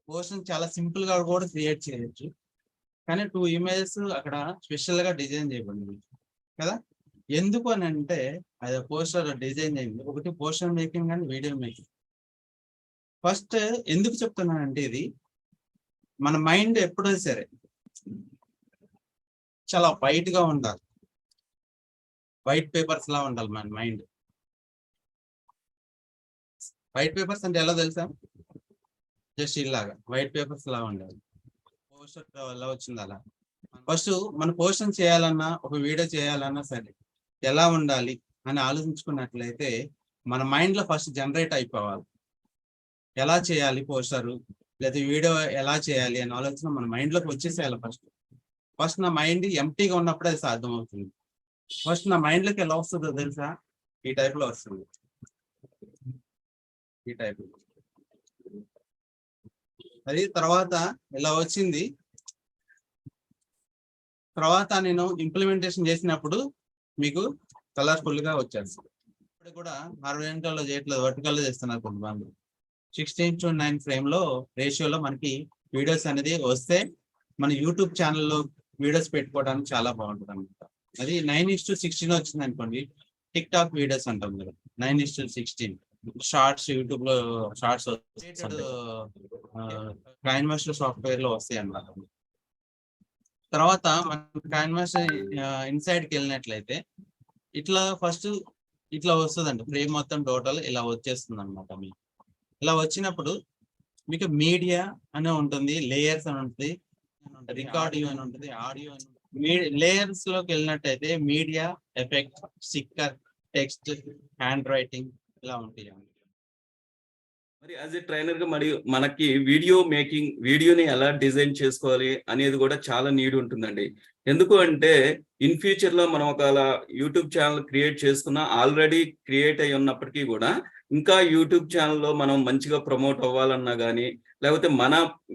Poster చాలా simple గా కూడా క్రియేట్ చేయొచ్చు, కానీ 2 ఇమేజెస్ అక్కడ స్పెషల్ గా డిజైన్ చేయబడింది కదా. ఎందుకు అని అంటే అది పోస్టర్ డిజైన్ అయింది, ఒకటి poster making and video making. First ఎందుకు చెప్తున్నానంటే ఇది మన మైండ్ ఎప్పుడైనా సరే చాలా వైట్ గా ఉండాలి, వైట్ పేపర్స్ లా ఉండాలి మన మైండ్. వైట్ పేపర్స్ అంటే ఎలా తెలుసా, జస్ట్ ఇలాగా వైట్ పేపర్స్ లా ఉండాలి. పోస్టర్ ఎలా వచ్చింది అలా. ఫస్ట్ మన పోస్టర్ చేయాలన్నా ఒక వీడియో చేయాలన్నా సరే ఎలా ఉండాలి అని ఆలోచించుకున్నట్లయితే మన మైండ్ లో ఫస్ట్ జనరేట్ అయిపోవాలి. ఎలా చేయాలి పోస్టరు లేదా వీడియో ఎలా చేయాలి అనే ఆలోచన మన మైండ్ లోకి వచ్చేసేయాలి. ఫస్ట్ నా మైండ్ ఎంటీగా ఉన్నప్పుడే అది సాధ్యం అవుతుంది. ఫస్ట్ నా మైండ్ లోకి ఎలా వస్తుందో తెలుసా, ఈ టైప్ లో వస్తుంది, ఈ టైప్. అది తర్వాత ఇలా వచ్చింది, తర్వాత నేను ఇంప్లిమెంటేషన్ చేసినప్పుడు మీకు కలర్ఫుల్ గా వచ్చేస్తుంది. ఇప్పుడు కూడా హారిజాంటల్ లో చేయట్లేదు, వర్టికల్ లో చేస్తున్నారు కొంతమంది. 16:9 ఫ్రేమ్ లో రేషియోలో మనకి వీడియోస్ అనేది వస్తే మన యూట్యూబ్ ఛానల్లో వీడియోస్ పెట్టుకోవడానికి చాలా బాగుంటుంది అనమాట. అది 9:16 వచ్చింది అనుకోండి, టిక్ టాక్ వీడియోస్ అంటాం మీరు. 9:16 షార్ట్స్ యూట్యూబ్ లో షార్ట్స్ కాన్వాస్ సాఫ్ట్వేర్ లో వస్తాయి అన్నమాట. తర్వాత మన కాన్వాస్ ఇన్సైడ్ కి వెళ్ళినట్లయితే ఇట్లా ఫస్ట్ ఇట్లా వస్తుందండి, ఫ్రేమ్ మొత్తం టోటల్ ఇలా వచ్చేస్తుంది అనమాట. మీకు ఇలా వచ్చినప్పుడు మీకు మీడియా అనే ఉంటుంది, లేయర్స్ అని ఉంటుంది, రికార్డింగ్ అని ఉంటుంది, ఆడియో అని ఉంటుంది. లేయర్స్ లోకి వెళ్ళినట్టయితే media, effect, sticker, text, hand writing ఇలా ఉంటాయి. మరి యాజ్ ఏ ట్రైనర్ గా మరి మనకి వీడియో మేకింగ్, వీడియోని ఎలా డిజైన్ చేసుకోవాలి అనేది కూడా చాలా నీడ్ ఉంటుందండి. ఎందుకు అంటే ఇన్ ఫ్యూచర్ లో మనం ఒక యూట్యూబ్ ఛానల్ క్రియేట్ చేసుకున్నా, ఆల్రెడీ క్రియేట్ అయి ఉన్నప్పటికీ కూడా ఇంకా యూట్యూబ్ ఛానల్లో మనం మంచిగా ప్రమోట్ అవ్వాలన్నా కానీ, లేకపోతే మన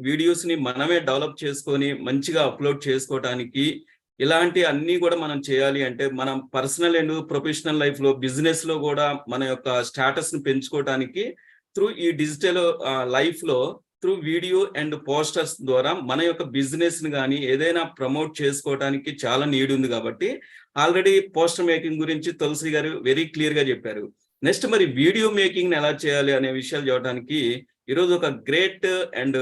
వీడియోస్ ని మనమే డెవలప్ చేసుకొని మంచిగా అప్లోడ్ చేసుకోవడానికి ఇలాంటి అన్ని కూడా మనం చేయాలి అంటే మనం పర్సనల్ అండ్ ప్రొఫెషనల్ లైఫ్ లో, బిజినెస్ లో కూడా మన యొక్క స్టేటస్ ని పెంచుకోవడానికి త్రూ ఈ డిజిటల్ లైఫ్ లో త్రూ వీడియో అండ్ పోస్టర్స్ ద్వారా మన యొక్క బిజినెస్ ని కానీ ఏదైనా ప్రమోట్ చేసుకోవడానికి చాలా నీడ్ ఉంది. కాబట్టి ఆల్రెడీ పోస్టర్ మేకింగ్ గురించి తులసి గారు వెరీ క్లియర్ గా చెప్పారు. నెక్స్ట్ మరి వీడియో మేకింగ్ ఎలా చేయాలి అనే విషయాలు చెప్పడానికి ఈరోజు ఒక great and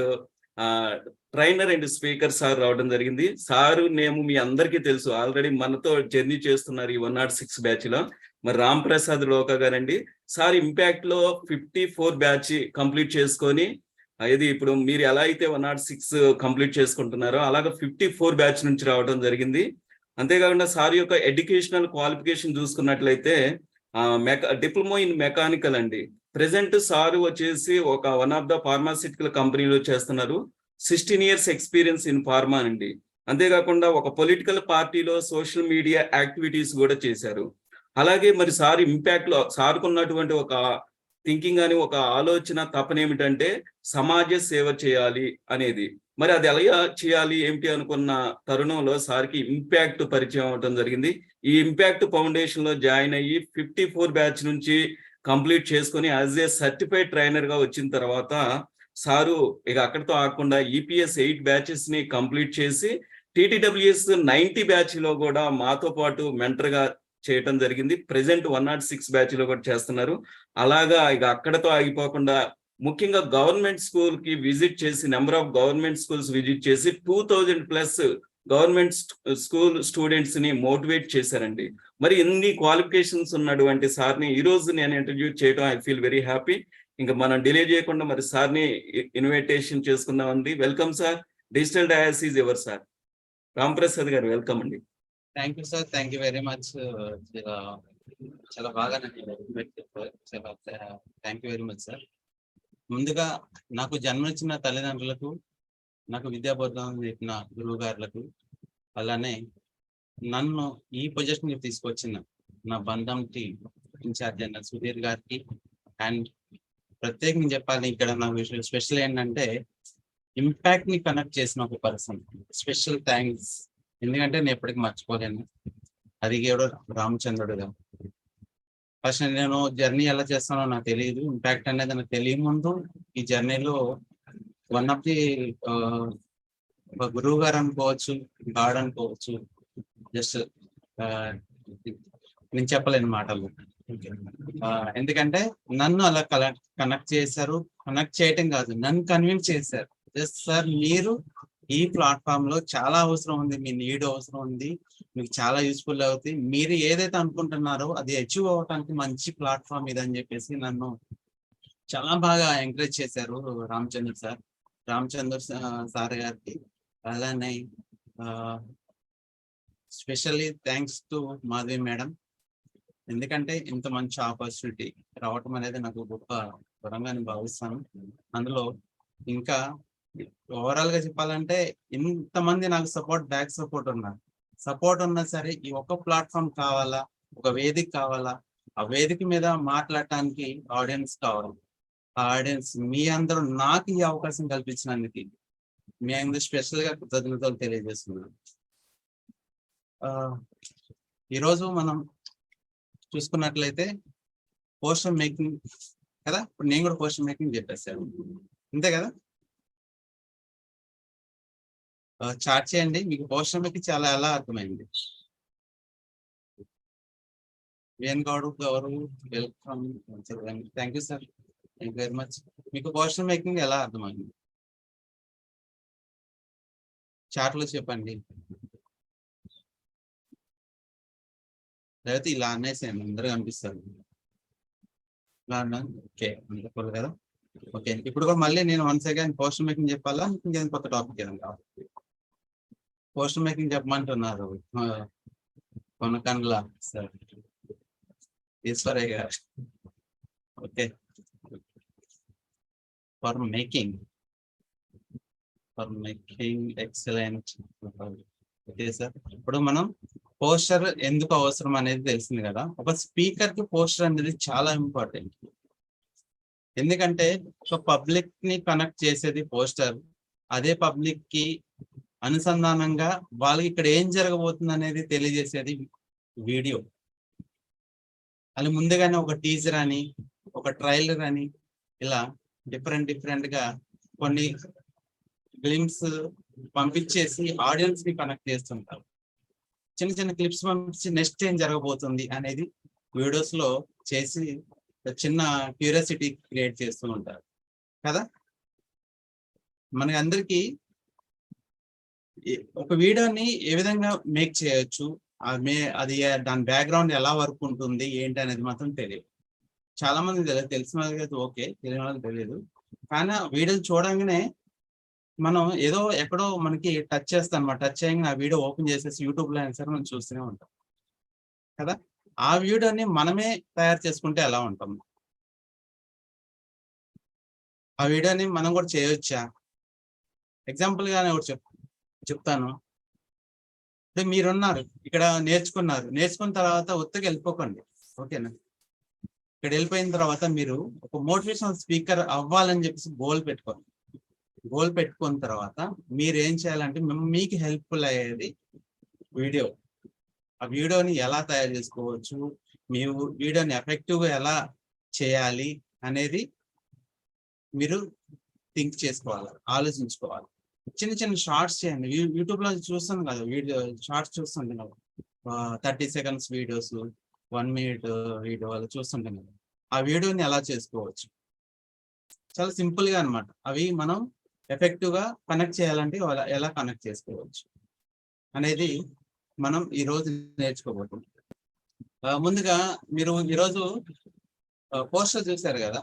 trainer and speaker sir రావడం జరిగింది. సారు నేము మీ అందరికీ తెలుసు, ఆల్రెడీ మనతో జర్నీ చేస్తున్నారు ఈ 106 బ్యాచ్ లో. మరి రామ్ ప్రసాద్ లోకా గారండి, సార్ ఇంపాక్ట్ లో 54 బ్యాచ్ కంప్లీట్ చేసుకొని, ఇది ఇప్పుడు మీరు ఎలా అయితే 106 కంప్లీట్ చేసుకుంటున్నారో అలాగా 54 బ్యాచ్ నుంచి రావడం జరిగింది. అంతేకాకుండా సార్ యొక్క ఎడ్యుకేషనల్ క్వాలిఫికేషన్ చూసుకున్నట్లయితే డిప్లొమా ఇన్ మెకానికల్ అండి. ప్రెసెంట్ సార్ వచ్చేసి ఒక వన్ ఆఫ్ ద ఫార్మాసిటికల్ కంపెనీలో చేస్తున్నారు. 16 years ఎక్స్పీరియన్స్ ఇన్ ఫార్మా అండి. అంతేకాకుండా ఒక పొలిటికల్ పార్టీలో సోషల్ మీడియా యాక్టివిటీస్ కూడా చేశారు. అలాగే మరి సార్ ఇంపాక్ట్ లో సార్కు ఉన్నటువంటి ఒక థింకింగ్ అని, ఒక ఆలోచన, తపన ఏమిటంటే సమాజ సేవ చేయాలి అనేది. మరి అది ఎలా చేయాలి ఏమిటి అనుకున్న తరుణంలో సార్కి ఇంపాక్ట్ పరిచయం అవడం జరిగింది. ఈ ఇంపాక్ట్ ఫౌండేషన్ లో జాయిన్ అయ్యి 54 బ్యాచ్ నుంచి కంప్లీట్ చేసుకొని యాజ్ ఏ సర్టిఫైడ్ ట్రైనర్ గా వచ్చిన తర్వాత సారు ఇక అక్కడితో ఆగకుండా ఈపీఎస్ 8 బ్యాచెస్ ని కంప్లీట్ చేసి టీటీడబ్ల్యూఎస్ 90 బ్యాచ్ లో కూడా మాతో పాటు మెంటర్ గా చేయటం జరిగింది. ప్రెసెంట్ 106 బ్యాచ్ లో కూడా చేస్తున్నారు. అలాగా ఇక అక్కడతో ఆగిపోకుండా ముఖ్యంగా గవర్నమెంట్ స్కూల్ కి విజిట్ చేసి, number of government schools visit చేసి 2000+ గవర్నమెంట్ స్కూల్ స్టూడెంట్స్ ని మోటివేట్ చేశారండి. మరి ఎన్ని క్వాలిఫికేషన్స్ ఉన్నటువంటి సార్ని ఈ రోజు నేను ఇంటర్వ్యూ చేయడం ఐ ఫీల్ వెరీ హ్యాపీ. ఇంకా మనం డిలే చేయకుండా మరి సార్ని ఇన్విటేషన్ చేసుకుందామండి. Welcome sir, digital dais is ever sir. Ram Prasad గారు వెల్కమ్ అండి. Thank you sir, thank you very much. చాలా బాగా చాలా thank you very much sir. ముందుగా నాకు జన్మనిచ్చిన తల్లిదండ్రులకు, నాకు విద్యాబోధన చెప్పిన గురువు గారులకు, అలానే నన్ను ఈ పొజిషన్ తీసుకొచ్చిన నా బంధం టీ ఇన్ఛార్జ్ అయిన సుధీర్ గారికి, అండ్ ప్రత్యేకంగా చెప్పాలి ఇక్కడ నా విషయం స్పెషల్ ఏంటంటే ఇంపాక్ట్ ని కనెక్ట్ చేసిన ఒక పర్సన్, స్పెషల్ థ్యాంక్స్. ఎందుకంటే నేను ఎప్పటికీ మర్చిపోలేను. అది కూడా రామచంద్రుడుగా. ఫస్ట్ నేను జర్నీ ఎలా చేస్తానో నాకు తెలియదు, ఇంపాక్ట్ అనేది నాకు తెలియ ముందు ఈ జర్నీలో వన్ ఆఫ్ ది ఒక గురువు గారు అనుకోవచ్చు, గాడ్ అనుకోవచ్చు. జస్ట్ నేను చెప్పలేను మాటలు. ఎందుకంటే నన్ను అలా కనెక్ట్ చేశారు. కనెక్ట్ చేయటం కాదు, నన్ను కన్విన్స్ చేశారు. జస్ట్ సార్ మీరు ఈ ప్లాట్ఫామ్ లో చాలా అవసరం ఉంది, మీ నీడ్ అవసరం ఉంది, మీకు చాలా యూస్ఫుల్ అవుతుంది, మీరు ఏదైతే అనుకుంటున్నారో అది అచీవ్ అవ్వడానికి మంచి ప్లాట్ఫామ్ ఇదని చెప్పేసి నన్ను చాలా బాగా ఎంకరేజ్ చేశారు రామచంద్ర సార్ గారికి. అలానే specially thanks to Madhavi madam. ఎందుకంటే ఇంత మంచి ఆపర్చునిటీ రావటం అనేది నాకు గొప్ప వరంగా భావిస్తాను. అందులో ఇంకా ఓవరాల్ గా చెప్పాలంటే ఇంతమంది నాకు బ్యాక్ సపోర్ట్ ఉన్నారు. సపోర్ట్ ఉన్నా సరే ఈ ఒక్క ప్లాట్ఫామ్ కావాలా, ఒక వేదిక కావాలా, ఆ వేదిక మీద మాట్లాడటానికి ఆడియన్స్ కావాలి. ఆ ఆడియన్స్ మీ అందరూ నాకు ఈ అవకాశం కల్పించినందుకు మీ అందరూ స్పెషల్ గా కృతజ్ఞతలు తెలియజేస్తున్నాను. ఈరోజు మనం చూసుకున్నట్లయితే పోస్టర్ మేకింగ్ కదా, ఇప్పుడు నేను కూడా పోస్టర్ మేకింగ్ చెప్పేసాను, అంతే కదా. చాట్ చేయండి, మీకు పోస్టర్ మేకింగ్ చాలా ఎలా అర్థమైంది. Venu Gowru welcome, thank you sir, thank you very much. మీకు పోస్టర్ మేకింగ్ ఎలా అర్థమైంది చాట్ లో చెప్పండి. లేకపోతే ఇలా అనేసేయండి, అందరూ కనిపిస్తారు. ఓకే కదా. ఓకే, ఇప్పుడు కూడా మళ్ళీ నేను వన్స్ అగైన్ పోస్టర్ మేకింగ్ చెప్పాలా, ఇంకేం కొత్త టాపిక్ ఏదైనా కావాలి. పోస్టర్ మేకింగ్ చెప్పమంటున్నారు కొనకండ్ల సార్, ఈశ్వరయ్య గారు. Okay, for making excellent. Okay sir, ఇప్పుడు మనం పోస్టర్ ఎందుకు అవసరం అనేది తెలిసింది కదా. ఒక స్పీకర్ కి పోస్టర్ అనేది చాలా ఇంపార్టెంట్. ఎందుకంటే ఒక పబ్లిక్ ని కనెక్ట్ చేసేది పోస్టర్, అదే పబ్లిక్ కి అనుసంధానంగా వాళ్ళకి ఇక్కడ ఏం జరగబోతుంది అనేది తెలియజేసేది వీడియో. అది ముందుగానే ఒక టీజర్ అని, ఒక ట్రైలర్ అని, ఇలా డిఫరెంట్ గా కొన్ని ఫిలిమ్స్ పంపించేసి ఆడియన్స్ ని కనెక్ట్ చేస్తుంటారు. చిన్న క్లిప్స్ పంపించి నెక్స్ట్ ఏం జరగబోతుంది అనేది వీడియోస్ లో చేసి చిన్న క్యూరియాసిటీ క్రియేట్ చేస్తూ ఉంటారు కదా. మనకి అందరికి ఒక వీడియోని ఏ విధంగా మేక్ చేయొచ్చు, అది దాని బ్యాక్గ్రౌండ్ ఎలా వర్క్ ఉంటుంది ఏంటి అనేది మాత్రం తెలియదు. చాలా మంది తెలియదు, తెలిసిన వాళ్ళకి ఓకే, తెలియని వాళ్ళకి తెలియదు. కానీ వీడియోలు చూడంగానే మనం ఏదో ఎక్కడో మనకి టచ్ చేస్తాం అనమాట. టచ్ చేయగానే ఆ వీడియో ఓపెన్ చేసేసి యూట్యూబ్ లో అయినా సరే మనం చూస్తూనే ఉంటాం కదా. ఆ వీడియోని మనమే తయారు చేసుకుంటే ఎలా ఉంటాం, ఆ వీడియోని మనం కూడా చేయొచ్చా? ఎగ్జాంపుల్ గానే ఒకటి చెప్తాను. ఇప్పుడు మీరున్నారు ఇక్కడ, నేర్చుకున్న తర్వాత ఉత్తగా వెళ్ళిపోకండి, ఓకేనా. ఇక్కడ వెళ్ళిపోయిన తర్వాత మీరు ఒక మోటివేషనల్ స్పీకర్ అవ్వాలని చెప్పేసి గోల్ పెట్టుకున్న తర్వాత మీరు ఏం చేయాలంటే మీకు హెల్ప్ఫుల్ అయ్యేది వీడియో. ఆ వీడియోని ఎలా తయారు చేసుకోవచ్చు, మీ వీడియోని ఎఫెక్టివ్ గా ఎలా చేయాలి అనేది మీరు థింక్ చేసుకోవాలి, ఆలోచించుకోవాలి. చిన్న షార్ట్స్ చేయండి. యూట్యూబ్ లో చూస్తాను కదా, వీడియో షార్ట్స్ చూస్తుంటాను, 30 seconds వీడియోస్, 1 minute వీడియో అలా చూస్తుంటాను కదా. ఆ వీడియోని ఎలా చేసుకోవచ్చు, చాలా సింపుల్ గా అనమాట. అవి మనం ఎఫెక్టివ్ గా కనెక్ట్ చేయాలంటే ఎలా కనెక్ట్ చేసుకోవచ్చు అనేది మనం ఈ రోజు నేర్చుకోబోతున్నాం. ముందుగా మీరు ఈరోజు పోస్టర్ చూశారు కదా,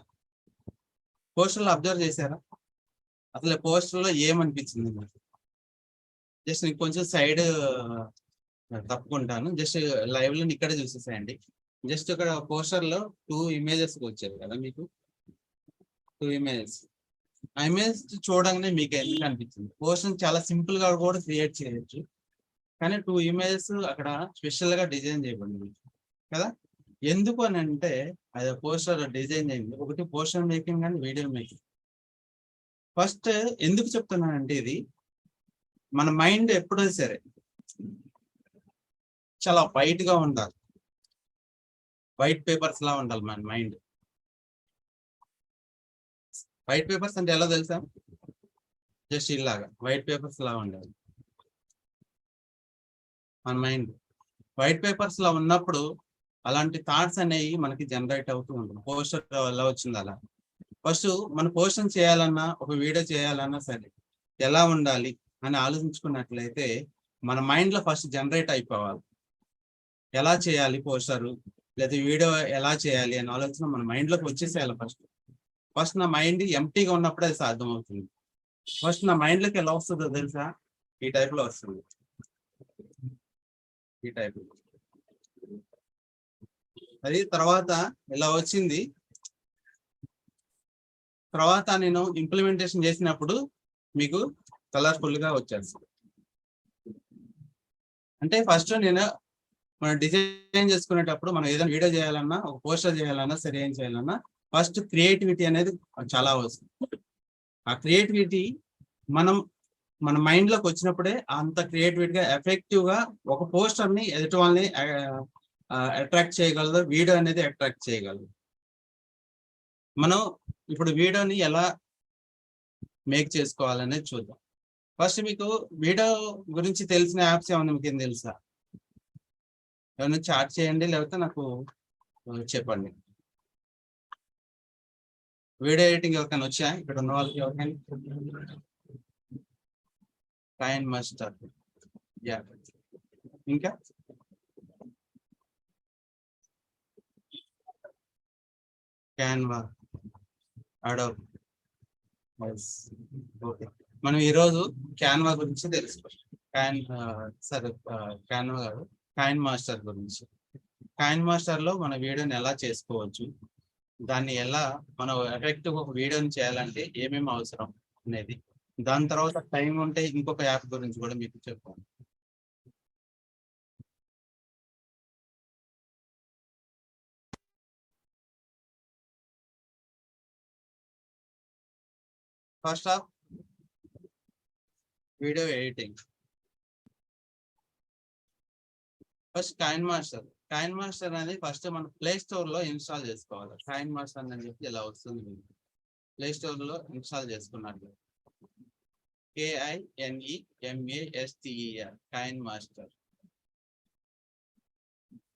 పోస్టర్లో అబ్జర్వ్ చేశారా? అసలు పోస్టర్లో ఏమనిపించింది మీకు? జస్ట్ నీకు కొంచెం సైడ్ తప్పుకుంటాను, జస్ట్ లైవ్ లో ఇక్కడే చూసేసేయండి. జస్ట్ ఇక్కడ పోస్టర్ లో 2 images వచ్చారు కదా మీకు, 2 images. ఆ ఇమేజ్ చూడంగానే మీకు ఎందుకు అనిపించింది? పోస్టర్ చాలా సింపుల్ గా కూడా క్రియేట్ చేయొచ్చు, కానీ 2 images అక్కడ స్పెషల్ గా డిజైన్ చేయబడింది కదా. ఎందుకు అని అంటే అది పోస్టర్ డిజైన్ చేయండి. ఒకటి poster making and video making. First ఎందుకు చెప్తున్నానంటే, ఇది మన మైండ్ ఎప్పుడైనా సరే చాలా వైట్ గా ఉండాలి, వైట్ పేపర్స్ లా ఉండాలి మన మైండ్. వైట్ పేపర్స్ అంటే ఎలా తెలుసా? జస్ట్ ఇలాగా వైట్ పేపర్స్ లా ఉండాలి మన మైండ్. వైట్ పేపర్స్ లో ఉన్నప్పుడు అలాంటి థాట్స్ అనేవి మనకి జనరేట్ అవుతూ ఉంటుంది. పోస్టర్ ఎలా వచ్చింది అలా. ఫస్ట్ మన పోస్టర్ చేయాలన్నా ఒక వీడియో చేయాలన్నా సరే ఎలా ఉండాలి అని ఆలోచించుకున్నట్లయితే మన మైండ్ లో ఫస్ట్ జనరేట్ అయిపోవాలి. ఎలా చేయాలి పోస్టరు లేదా వీడియో ఎలా చేయాలి అనే ఆలోచన మన మైండ్ లోకి వచ్చేసేయాలి. ఫస్ట్ నా మైండ్ ఎంటీగా ఉన్నప్పుడే అది సాధ్యం అవుతుంది. ఫస్ట్ నా మైండ్ లోకి ఎలా వస్తుందో తెలుసా? ఈ టైప్ లో వస్తుంది. ఈ టైప్ అది తర్వాత ఇలా వచ్చింది. తర్వాత నేను ఇంప్లిమెంటేషన్ చేసినప్పుడు మీకు కలర్ఫుల్ గా వచ్చేస్తుంది. అంటే ఫస్ట్ నేను మనం డిజైన్ చేసుకునేటప్పుడు మనం ఏదైనా వీడియో చేయాలన్నా ఒక పోస్టర్ చేయాలన్నా సరే ఏం చేయాలన్నా ఫస్ట్ క్రియేటివిటీ అనేది చాలా అవసరం. ఆ క్రియేటివిటీ మన మైండ్ లోకి వచ్చినప్పుడే అంత క్రియేటివిటీగా ఎఫెక్టివ్ గా ఒక పోస్టర్ ని ఎదుటి వాళ్ళని అట్రాక్ట్ చేయగలదు, వీడియో అనేది అట్రాక్ట్ చేయగలదు. మనం ఇప్పుడు వీడియోని ఎలా మేక్ చేసుకోవాలనేది చూద్దాం. ఫస్ట్ మీకు వీడియో గురించి తెలిసిన యాప్స్ ఏమన్నా మీకు ఏం తెలుసా? ఏమైనా చాట్ చేయండి, లేకపోతే నాకు చెప్పండి. వీడియో ఎడిటింగ్ ఎవరికైనా వచ్చా? ఇక్కడ ఉన్న వాళ్ళకి ఎవరికైనా? KineMaster, ya. ఇంకా క్యాన్వా, అడోబ్. ఓకే, మనం ఈరోజు క్యాన్వా గురించి తెలుసుకోవాలి. క్యాన్వా కాదు, కైన్ మాస్టర్ గురించి. కైన్ మాస్టర్ లో మన వీడియోని ఎలా చేసుకోవచ్చు, దాన్ని ఎలా మనం ఎఫెక్టివ్ ఒక వీడియోని చేయాలంటే ఏమేమి అవసరం అనేది, దాని తర్వాత టైం ఉంటే ఇంకొక యాప్ గురించి కూడా మీకు చెప్తాను. First of video editing. First KineMaster అనేది ఫస్ట్ మనం ప్లే స్టోర్ లో ఇన్స్టాల్ చేసుకోవాలి. కైన్ మాస్టర్ అని చెప్పి ఇలా వస్తుంది. ప్లే స్టోర్ లో ఇన్స్టాల్ చేసుకున్నట్లు KINEMASTER కైన్ మాస్టర్.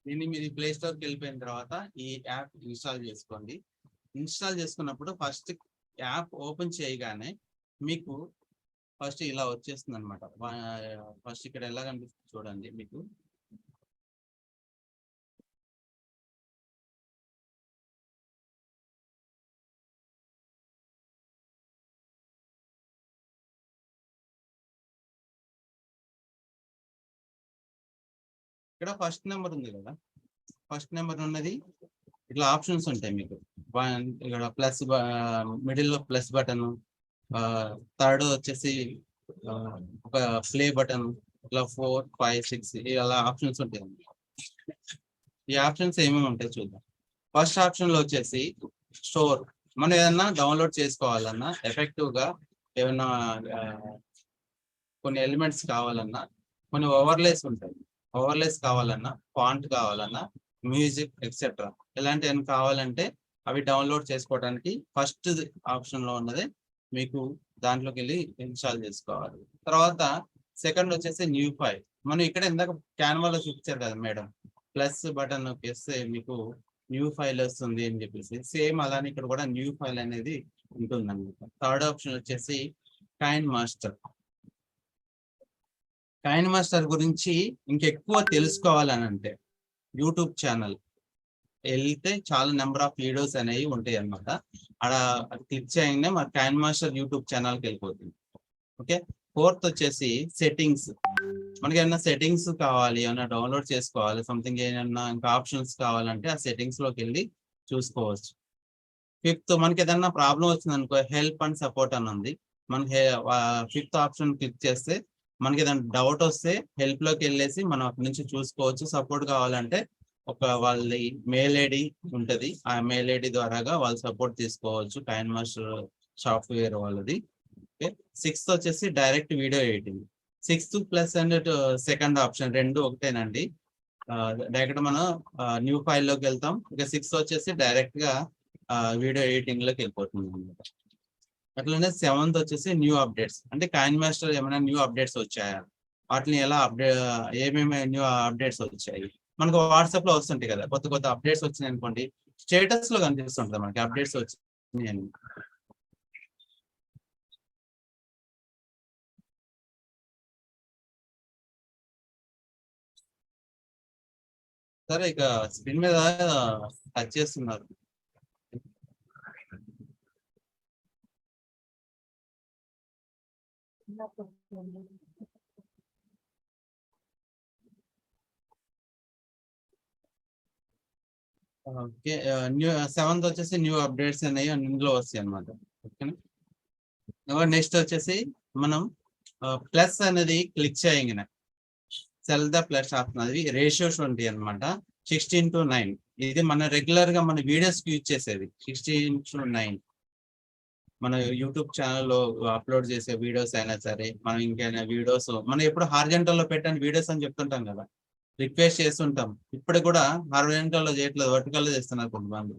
దీన్ని మీరు ప్లే స్టోర్కి వెళ్ళిపోయిన తర్వాత ఈ యాప్ ఇన్స్టాల్ చేసుకోండి. ఇన్స్టాల్ చేసుకున్నప్పుడు ఫస్ట్ యాప్ ఓపెన్ చేయగానే మీకు ఫస్ట్ ఇలా వచ్చేస్తుంది అనమాట. ఫస్ట్ ఇక్కడ ఎలా కనిపిస్తుంది చూడండి. మీకు ఇక్కడ ఫస్ట్ నెంబర్ ఉంది కదా, ఫస్ట్ నెంబర్ ఉన్నది ఇట్లా ఆప్షన్స్ ఉంటాయి మీకు. ఇక్కడ ప్లస్, మిడిల్ లో ప్లస్ బటన్, థర్డ్ వచ్చేసి ఒక ప్లే బటన్, ఇట్లా 4, 5, 6 ఇలా ఆప్షన్స్ ఉంటాయి. ఈ ఆప్షన్స్ ఏమేమి ఉంటాయి చూద్దాం. ఫస్ట్ ఆప్షన్ లో వచ్చేసి స్టోర్. మనం ఏదన్నా డౌన్లోడ్ చేసుకోవాలన్నా, ఎఫెక్టివ్ గా ఏమన్నా కొన్ని ఎలిమెంట్స్ కావాలన్నా, కొన్ని ఓవర్లేస్ ఉంటాయి. ఓవర్లేస్ కావాలన్నా, ఫాంట్ కావాలన్నా, మ్యూజిక్ ఎక్సెట్రా ఇలాంటివి కావాలంటే అవి డౌన్లోడ్ చేసుకోవడానికి ఫస్ట్ ఆప్షన్ లో ఉన్నది మీకు దాంట్లోకి వెళ్ళి ఇన్స్టాల్ చేసుకోవాలి. తర్వాత సెకండ్ వచ్చేసి న్యూ ఫైల్. మనం ఇక్కడ ఇందాక క్యాన్వాలో చూపించారు కదా మేడం, ప్లస్ బటన్ నొక్కేస్తే మీకు న్యూ ఫైల్ వస్తుంది అని చెప్పేసి, సేమ్ అలానే ఇక్కడ కూడా న్యూ ఫైల్ అనేది ఉంటుంది అన్నమాట. థర్డ్ ఆప్షన్ వచ్చేసి కైన్ మాస్టర్. కైన్ మాస్టర్ గురించి ఇంకెక్కువ తెలుసుకోవాలని అంటే యూట్యూబ్ ఛానల్ వెళ్తే చాలా నెంబర్ ఆఫ్ వీడియోస్ అనేవి ఉంటాయి అన్నమాట. అక్కడ క్లిక్ చేయగానే మన కైన్ మాస్టర్ యూట్యూబ్ ఛానల్కి వెళ్ళిపోతుంది. ఓకే, ఫోర్త్ వచ్చేసి సెట్టింగ్స్. మనకి ఏమన్నా సెట్టింగ్స్ కావాలి, ఏమన్నా డౌన్లోడ్ చేసుకోవాలి, సంథింగ్ ఏమన్నా ఇంకా ఆప్షన్స్ కావాలంటే ఆ సెట్టింగ్స్ లోకి వెళ్ళి చూసుకోవచ్చు. ఫిఫ్త్, మనకి ఏదన్నా ప్రాబ్లం వచ్చింది అనుకో, హెల్ప్ అండ్ సపోర్ట్ అని ఉంది. మన ఫిఫ్త్ ఆప్షన్ క్లిక్ చేస్తే మనకి ఏదైనా డౌట్ వస్తే హెల్ప్ లోకి వెళ్ళేసి మనం అక్కడి నుంచి చూసుకోవచ్చు. సపోర్ట్ కావాలంటే వాళ్ళ మెయిల్ ఐడి ఉంటది, ఆ మెయిల్ ఐడి ద్వారాగా వాళ్ళు సపోర్ట్ తీసుకోవచ్చు, కైన్ మాస్టర్ సాఫ్ట్వేర్ వాళ్ళది. ఓకే, సిక్స్త్ వచ్చేసి direct video editing. Sixth plus and second option రెండు ఒకటేనండి. డైరెక్ట్ మనం న్యూ ఫైల్ లోకి వెళ్తాం. ఇక సిక్స్త్ వచ్చేసి డైరెక్ట్ గా వీడియో ఎడిటింగ్ లోకి వెళ్ళిపోతుంది అనమాట. అట్లనే 7th వచ్చేసి న్యూ అప్డేట్స్. అంటే కాయిన్ మాస్టర్ ఏమైనా న్యూ అప్డేట్స్ వచ్చాయా, వాటిని ఎలా ఏమేమి న్యూ అప్డేట్స్ వచ్చాయి మనకు వాట్సాప్ లో వస్తుంటాయి కదా, కొత్త కొత్త అప్డేట్స్ వచ్చినాయి అనుకోండి, స్టేటస్ లో కనిపిస్తుంటది మనకి అప్డేట్స్ వచ్చినాయి అని. సరే, ఇక స్క్రీన్ మీద టచ్ చేస్తున్నారు. ఓకే, న్యూ 7th వచ్చేసి న్యూ అప్డేట్స్ అనేవి ఇందులో వస్తాయి అనమాట. ఓకేనా. నెక్స్ట్ వచ్చేసి మనం ప్లస్ అనేది క్లిక్ చేయగానే సెల్ ద ప్లస్ ఆప్షన్, అది రేషియోస్ ఉంటాయి అనమాట. 16:9 ఇది మన రెగ్యులర్ గా మన వీడియోస్ కి యూజ్ చేసేది. 16:9 మన యూట్యూబ్ ఛానల్లో అప్లోడ్ చేసే వీడియోస్ అయినా సరే, మనం ఇంకైనా వీడియోస్ మనం ఎప్పుడు హార్జెంటల్ లో పెట్టని వీడియోస్ అని చెప్తుంటాం కదా, రిక్వెస్ట్ చేస్తుంటాం. ఇప్పుడు కూడా హార్జెంటల్ లో చేయట్లేదు, వర్టికల్ లో చేస్తున్నారు కొంతమంది.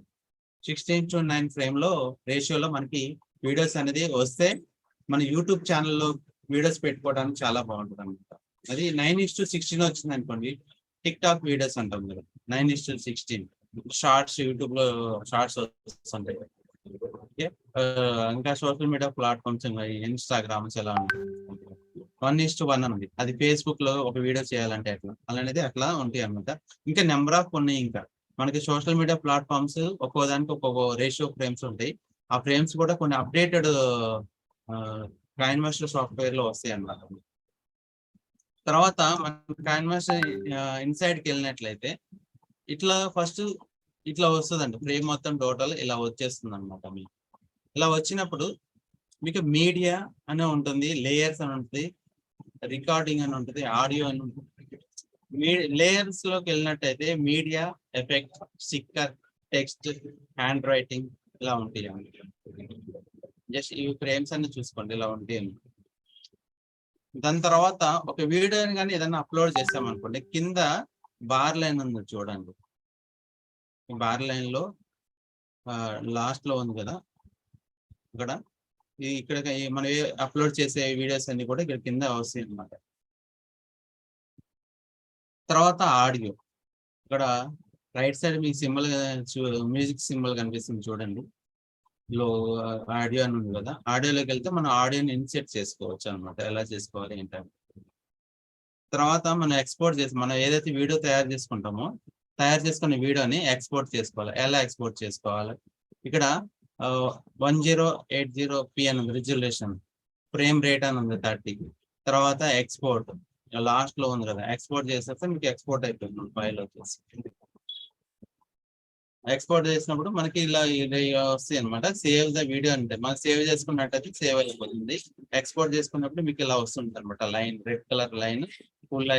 16:9 ఫ్రేమ్ లో రేషియోలో మనకి వీడియోస్ అనేది వస్తే మన యూట్యూబ్ ఛానల్లో వీడియోస్ పెట్టుకోవడానికి చాలా బాగుంటుంది అనమాట. అది 9:16 వచ్చింది అనుకోండి, టిక్ టాక్ వీడియోస్ అంటాం కదా, 9:16 షార్ట్స్, యూట్యూబ్ లో షార్ట్స్ వస్తుంటాయి. ఓకే, ఇంకా సోషల్ మీడియా ప్లాట్ఫామ్స్ ఉన్నాయి, ఇన్స్టాగ్రామ్స్ ఎలా ఉంటాయి, 1:1 ఉంది. అది ఫేస్బుక్ లో ఒక వీడియో చేయాలంటే ఎట్లా అలాంటిది అట్లా ఉంటాయి అనమాట. ఇంకా నెంబర్ ఆఫ్ ఉన్నాయి. ఇంకా మనకి సోషల్ మీడియా ప్లాట్ఫామ్స్ ఒక్కో దానికి ఒక్కొక్క రేషియో ఫ్రేమ్స్ ఉంటాయి. ఆ ఫ్రేమ్స్ కూడా కొన్ని అప్డేటెడ్ కాయిన్ మాస్టర్ సాఫ్ట్వేర్ లో వస్తాయి అన్నమాట. తర్వాత మన కాయిన్ మాస్టర్ ఇన్సైడ్కి వెళ్ళినట్లయితే ఇట్లా ఫస్ట్ ఇట్లా వస్తుందండి, ఫ్రేమ్ మొత్తం టోటల్ ఇలా వచ్చేస్తుంది అనమాట. మీకు ఇలా వచ్చినప్పుడు మీకు మీడియా అని ఉంటుంది, లేయర్స్ అని ఉంటుంది, రికార్డింగ్ అని ఉంటుంది, ఆడియో అని ఉంటుంది. లేయర్స్ లోకి వెళ్ళినట్టయితే media, effect, sticker, text, hand writing ఇలా ఉంటాయి. జస్ట్ ఈ ఫ్రేమ్స్ అన్ని చూసుకోండి, ఇలా ఉంటాయి. దాని తర్వాత ఒక వీడియోని కానీ ఏదైనా అప్లోడ్ చేసామనుకోండి, కింద బార్ లైన్ ఉంది చూడండి. ఈ బార్ లైన్ లో లాస్ట్ లో ఉంది కదా, ఇక్కడ ఇక్కడ మనం అప్లోడ్ చేసే వీడియోస్ అన్ని కూడా ఇక్కడ కింద వస్తాయి అన్నమాట. తర్వాత ఆడియో, ఇక్కడ రైట్ సైడ్ మీకు సింబల్, మ్యూజిక్ సింబల్ కనిపిస్తుంది చూడండి, లో ఆడియో అని ఉంది కదా, ఆడియోలోకి వెళ్తే మనం ఆడియోని ఇన్సెట్ చేసుకోవచ్చు అనమాట. ఎలా చేసుకోవాలి ఏంటంటే, తర్వాత మనం ఎక్స్పోర్ట్ చేసి మనం ఏదైతే వీడియో తయారు చేసుకున్న వీడియోని ఎక్స్పోర్ట్ చేసుకోవాలి. ఎలా ఎక్స్పోర్ట్ చేసుకోవాలి, ఇక్కడ 1080p అని ఉంది, రిజల్యూషన్, ఫ్రేమ్ రేట్ అని ఉంది 30. తర్వాత ఎక్స్పోర్ట్ లాస్ట్ లో ఉంది కదా, ఎక్స్పోర్ట్ చేసేస్తే మీకు ఎక్స్పోర్ట్ అయిపోయింది ఫైల్ వచ్చేసి. ఎక్స్పోర్ట్ చేసినప్పుడు మనకి ఇలా వస్తాయి అనమాట. సేవ్ ద వీడియో అంటే మనం సేవ్ చేసుకున్నట్టయితే సేవ్ అయిపోతుంది. ఎక్స్పోర్ట్ చేసుకున్నప్పుడు మీకు ఇలా వస్తుంది అనమాట, line, red colour line full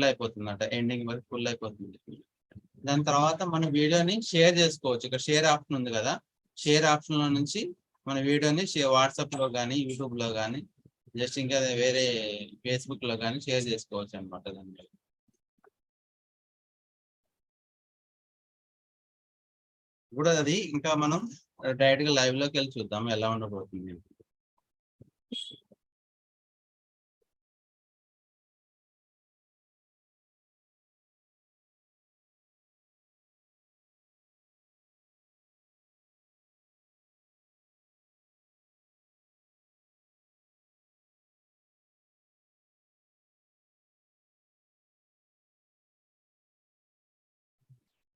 అయిపోతుంది అంట, ఎండింగ్ వరకు ఫుల్ అయిపోతుంది. దాని తర్వాత మన వీడియోని షేర్ చేసుకోవచ్చు. ఇక్కడ షేర్ ఆప్షన్ ఉంది కదా, షేర్ ఆప్షన్ లో నుంచి మన వీడియోని వాట్సాప్ లో కానీ, యూట్యూబ్ లో కానీ, జస్ట్ ఇంకా వేరే ఫేస్బుక్ లో కానీ షేర్ చేసుకోవచ్చు అనమాట. దాన్ని కూడా అది ఇంకా మనం డైరెక్ట్ గా లైవ్ లోకి వెళ్ళి చూద్దాం ఎలా ఉండబోతుంది.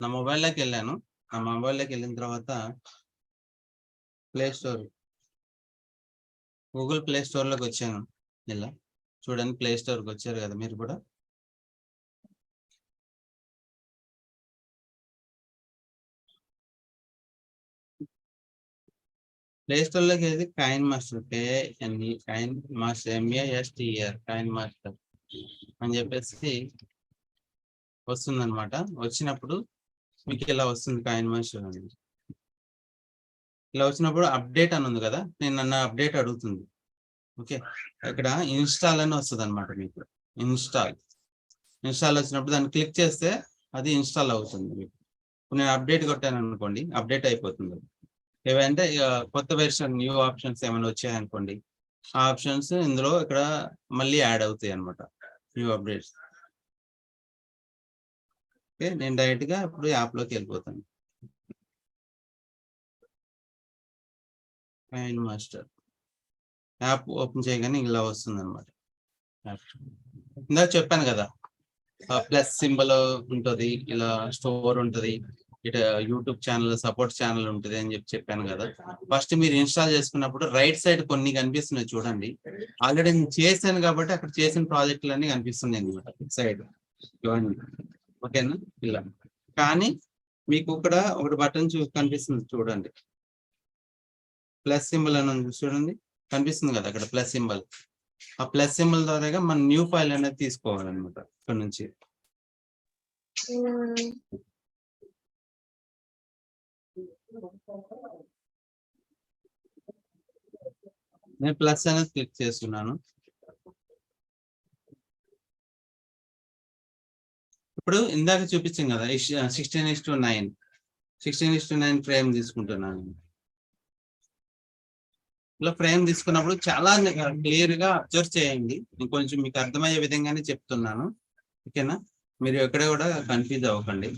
నా మొబైల్లోకి వెళ్ళాను. నా మొబైల్లోకి వెళ్ళిన తర్వాత play store, Google play store లోకి వచ్చాను. ఇలా చూడండి, ప్లే స్టోర్కి వచ్చారు కదా మీరు కూడా. ప్లే స్టోర్ లోకి వెళ్ళి coin master, coin master, MASTER, coin master అని చెప్పేసి వస్తుంది అనమాట. వచ్చినప్పుడు మీకు ఇలా వస్తుంది కాయిన్ మాస్టర్ అని. ఇలా వచ్చినప్పుడు అప్డేట్ అని ఉంది కదా, నేను నన్ను అప్డేట్ అడుగుతుంది. ఓకే, ఇక్కడ ఇన్స్టాల్ అని వస్తుంది అనమాట. మీకు ఇన్స్టాల్ వచ్చినప్పుడు దాన్ని క్లిక్ చేస్తే అది ఇన్స్టాల్ అవుతుంది. మీకు నేను అప్డేట్ కొట్టాను అనుకోండి, అప్డేట్ అయిపోతుంది. ఏవంటే కొత్త వెర్షన్ న్యూ ఆప్షన్స్ ఏమైనా వచ్చాయనుకోండి, ఆ ఆప్షన్స్ ఇందులో ఇక్కడ మళ్ళీ యాడ్ అవుతాయి అన్నమాట, న్యూ అప్డేట్స్. ఓకే, నేను డైరెక్ట్ గా ఇప్పుడు యాప్ లోకి వెళ్ళిపోతాను. ఫైన్ మాస్టర్ యాప్ ఓపెన్ చేయగానే ఇలా వస్తుంది అనమాట. ఇందాక చెప్పాను కదా, ప్లస్ సింబల్ ఉంటుంది, ఇలా స్టోర్ ఉంటుంది, ఇటు యూట్యూబ్ ఛానల్ సపోర్ట్ ఛానల్ ఉంటుంది అని చెప్పాను కదా. ఫస్ట్ మీరు ఇన్స్టాల్ చేసుకున్నప్పుడు రైట్ సైడ్ కొన్ని కనిపిస్తున్నాయి చూడండి. ఆల్రెడీ నేను చేశాను కాబట్టి అక్కడ చేసిన ప్రాజెక్టులు అన్ని కనిపిస్తున్నాయి అనమాట సైడ్ ఇవన్నీ. ఓకేనా, ఇలా. కానీ మీకు ఇక్కడ ఒకటి బటన్ కనిపిస్తుంది చూడండి, ప్లస్ సింబల్ అని ఉంది చూడండి, కనిపిస్తుంది కదా అక్కడ ప్లస్ సింబల్. ఆ ప్లస్ సింబల్ ద్వారా మన న్యూ ఫైల్ అనేది తీసుకోవాలన్నమాట ఇక్కడ నుంచి. నేను ప్లస్ అనేది క్లిక్ చేస్తున్నాను. ఇప్పుడు ఇందాక చూపించాం కదా 16:9, 16:9 ఫ్రేమ్ తీసుకుంటున్నాను. ఇలా ఫ్రేమ్ తీసుకున్నప్పుడు చాలా క్లియర్ గా అబ్జర్వ్ చేయండి. నేను కొంచెం మీకు అర్థమయ్యే విధంగానే చెప్తున్నాను. ఓకేనా, మీరు ఎక్కడ కూడా కన్ఫ్యూజ్ అవ్వకండి,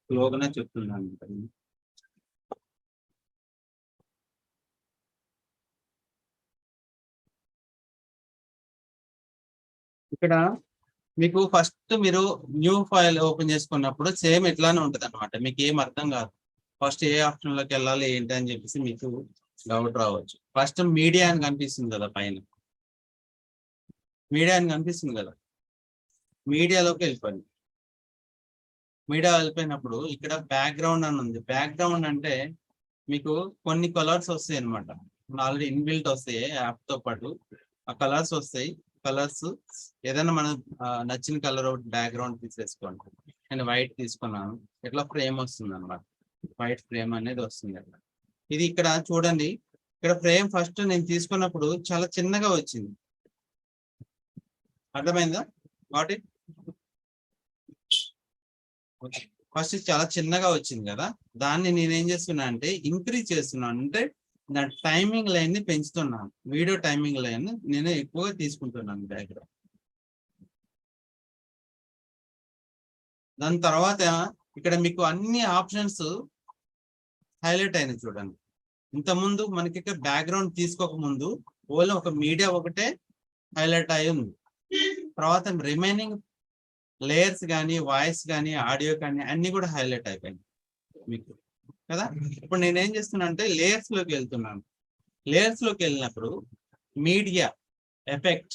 స్లోగానే చెప్తున్నాను. ఇక్కడ మీకు ఫస్ట్ మీరు న్యూ ఫైల్ ఓపెన్ చేసుకున్నప్పుడు సేమ్ ఇట్లానే ఉంటది అనమాట. మీకు ఏం అర్థం కాదు, ఫస్ట్ ఏ ఆప్షన్ లోకి వెళ్ళాలి ఏంటి అని చెప్పేసి మీకు డౌట్ రావచ్చు. ఫస్ట్ మీడియా అని కనిపిస్తుంది కదా పైన, మీడియా అని కనిపిస్తుంది కదా, మీడియాలోకి వెళ్ళిపోయింది. మీడియా వెళ్ళిపోయినప్పుడు ఇక్కడ బ్యాక్గ్రౌండ్ అని ఉంది. బ్యాక్గ్రౌండ్ అంటే మీకు కొన్ని కలర్స్ వస్తాయి అనమాట, ఆల్రెడీ ఇన్బిల్ట్ వస్తాయి యాప్ తో పాటు. ఆ కలర్స్ వస్తాయి, కలర్స్ ఏదైనా మనం నచ్చిన కలర్ ఒకటి బ్యాక్గ్రౌండ్ తీసేసుకోండి. నేను వైట్ తీసుకున్నాను, ఇట్లా ఫ్రేమ్ వస్తుంది అనమాట, వైట్ ఫ్రేమ్ అనేది వస్తుంది అట్లా. ఇది ఇక్కడ చూడండి, ఇక్కడ ఫ్రేమ్ ఫస్ట్ నేను తీసుకున్నప్పుడు చాలా చిన్నగా వచ్చింది, అర్థమైందా? వాటి ఫస్ట్ చాలా చిన్నగా వచ్చింది కదా, దాన్ని నేనేం చేస్తున్నా అంటే ఇంక్రీజ్ చేస్తున్నాను. అంటే నా టైమింగ్ లైన్ ని పెంచుతున్నాను, వీడియో టైమింగ్ లైన్ నేను ఎక్కువగా తీసుకుంటున్నాను బ్యాక్గ్రౌండ్. దాని తర్వాత ఇక్కడ మీకు అన్ని ఆప్షన్స్ హైలైట్ అయినాయి చూడండి. ఇంతకుముందు మనకి ఇక్కడ బ్యాక్గ్రౌండ్ తీసుకోక ముందు ఓన్లీ ఒక మీడియా ఒకటే హైలైట్ అయి ఉంది. తర్వాత రిమైనింగ్ లేయర్స్ కానీ వాయిస్ కానీ ఆడియో కానీ అన్ని కూడా హైలైట్ అయిపోయింది మీకు కదా. ఇప్పుడు నేనేం చేస్తున్నా అంటే లేయర్స్ లోకి వెళ్తున్నాను. లేయర్స్ లోకి వెళ్ళినప్పుడు media, effect,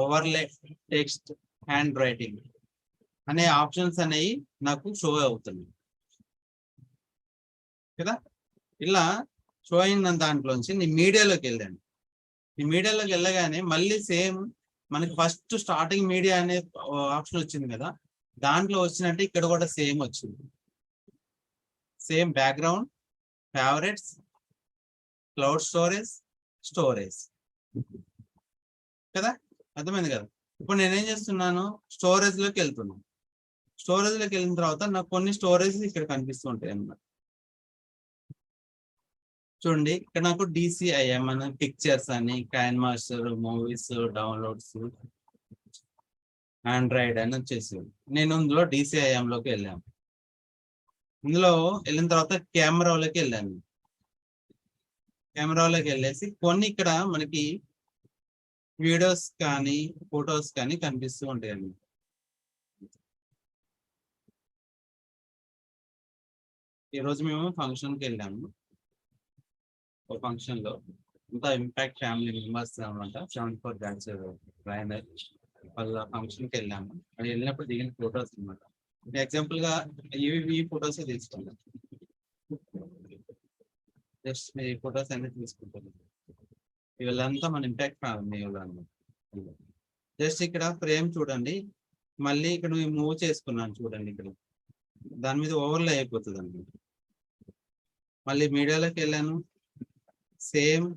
overlay, text, hand writing అనే ఆప్షన్స్ అనేవి నాకు షో అవుతుంది కదా. ఇలా షో అయిన దాంట్లోంచి నేను మీడియాలోకి వెళ్ళాను. ఈ మీడియాలోకి వెళ్ళగానే మళ్ళీ సేమ్ మనకి ఫస్ట్ స్టార్టింగ్ మీడియా అనే ఆప్షన్ వచ్చింది కదా, దాంట్లో వచ్చినట్టు ఇక్కడ కూడా సేమ్ వచ్చింది. Same background, favourites, cloud storage, storage కదా, అర్థమైంది కదా. ఇప్పుడు నేనేం చేస్తున్నాను, స్టోరేజ్ లోకి వెళ్తున్నాను. స్టోరేజ్ లోకి వెళ్ళిన తర్వాత నాకు కొన్ని స్టోరేజ్ ఇక్కడ కనిపిస్తూ ఉంటాయి అన్నమాట. చూడండి, ఇక్కడ నాకు DCIM అని పిక్చర్స్ అని, coin master, movies, downloads, Android అని వచ్చేసి నేను ఇందులో DCIM లోకి వెళ్ళాను. ఇందులో వెళ్ళిన తర్వాత కెమెరాలోకి వెళ్ళాను. కెమెరాలోకి వెళ్ళేసి కొన్ని ఇక్కడ మనకి వీడియోస్ కానీ ఫొటోస్ కానీ కనిపిస్తూ ఉంటాయండి. ఈరోజు మేము ఫంక్షన్కి వెళ్ళాము. ఒక ఫంక్షన్ లో ఇంత ఇంపాక్ట్ ఫ్యామిలీ మెంబర్స్ అనమాట, 74 బ్యాచ్ ట్రైనర్ వాళ్ళ ఫంక్షన్కి వెళ్ళాము. అది వెళ్ళినప్పుడు దిగిన ఫొటోస్ అనమాట. ఎగ్జాంపుల్ గా ఈ ఫొటోస్ తీసుకున్నాం, జస్ట్ ఈ ఫొటోస్ అన్ని తీసుకుంటాను. వీళ్ళంతా మన ఇంపాక్ట్ ఫ్యామిలీ వాళ్ళు అనమాట. జస్ట్ ఇక్కడ ఫ్రేమ్ చూడండి, మళ్ళీ ఇక్కడ మూవ్ చేసుకున్నాను చూడండి, ఇక్కడ దాని మీద ఓవర్లే అయిపోతుంది అనమాట. మళ్ళీ మీడియాలోకి వెళ్ళాను, సేమ్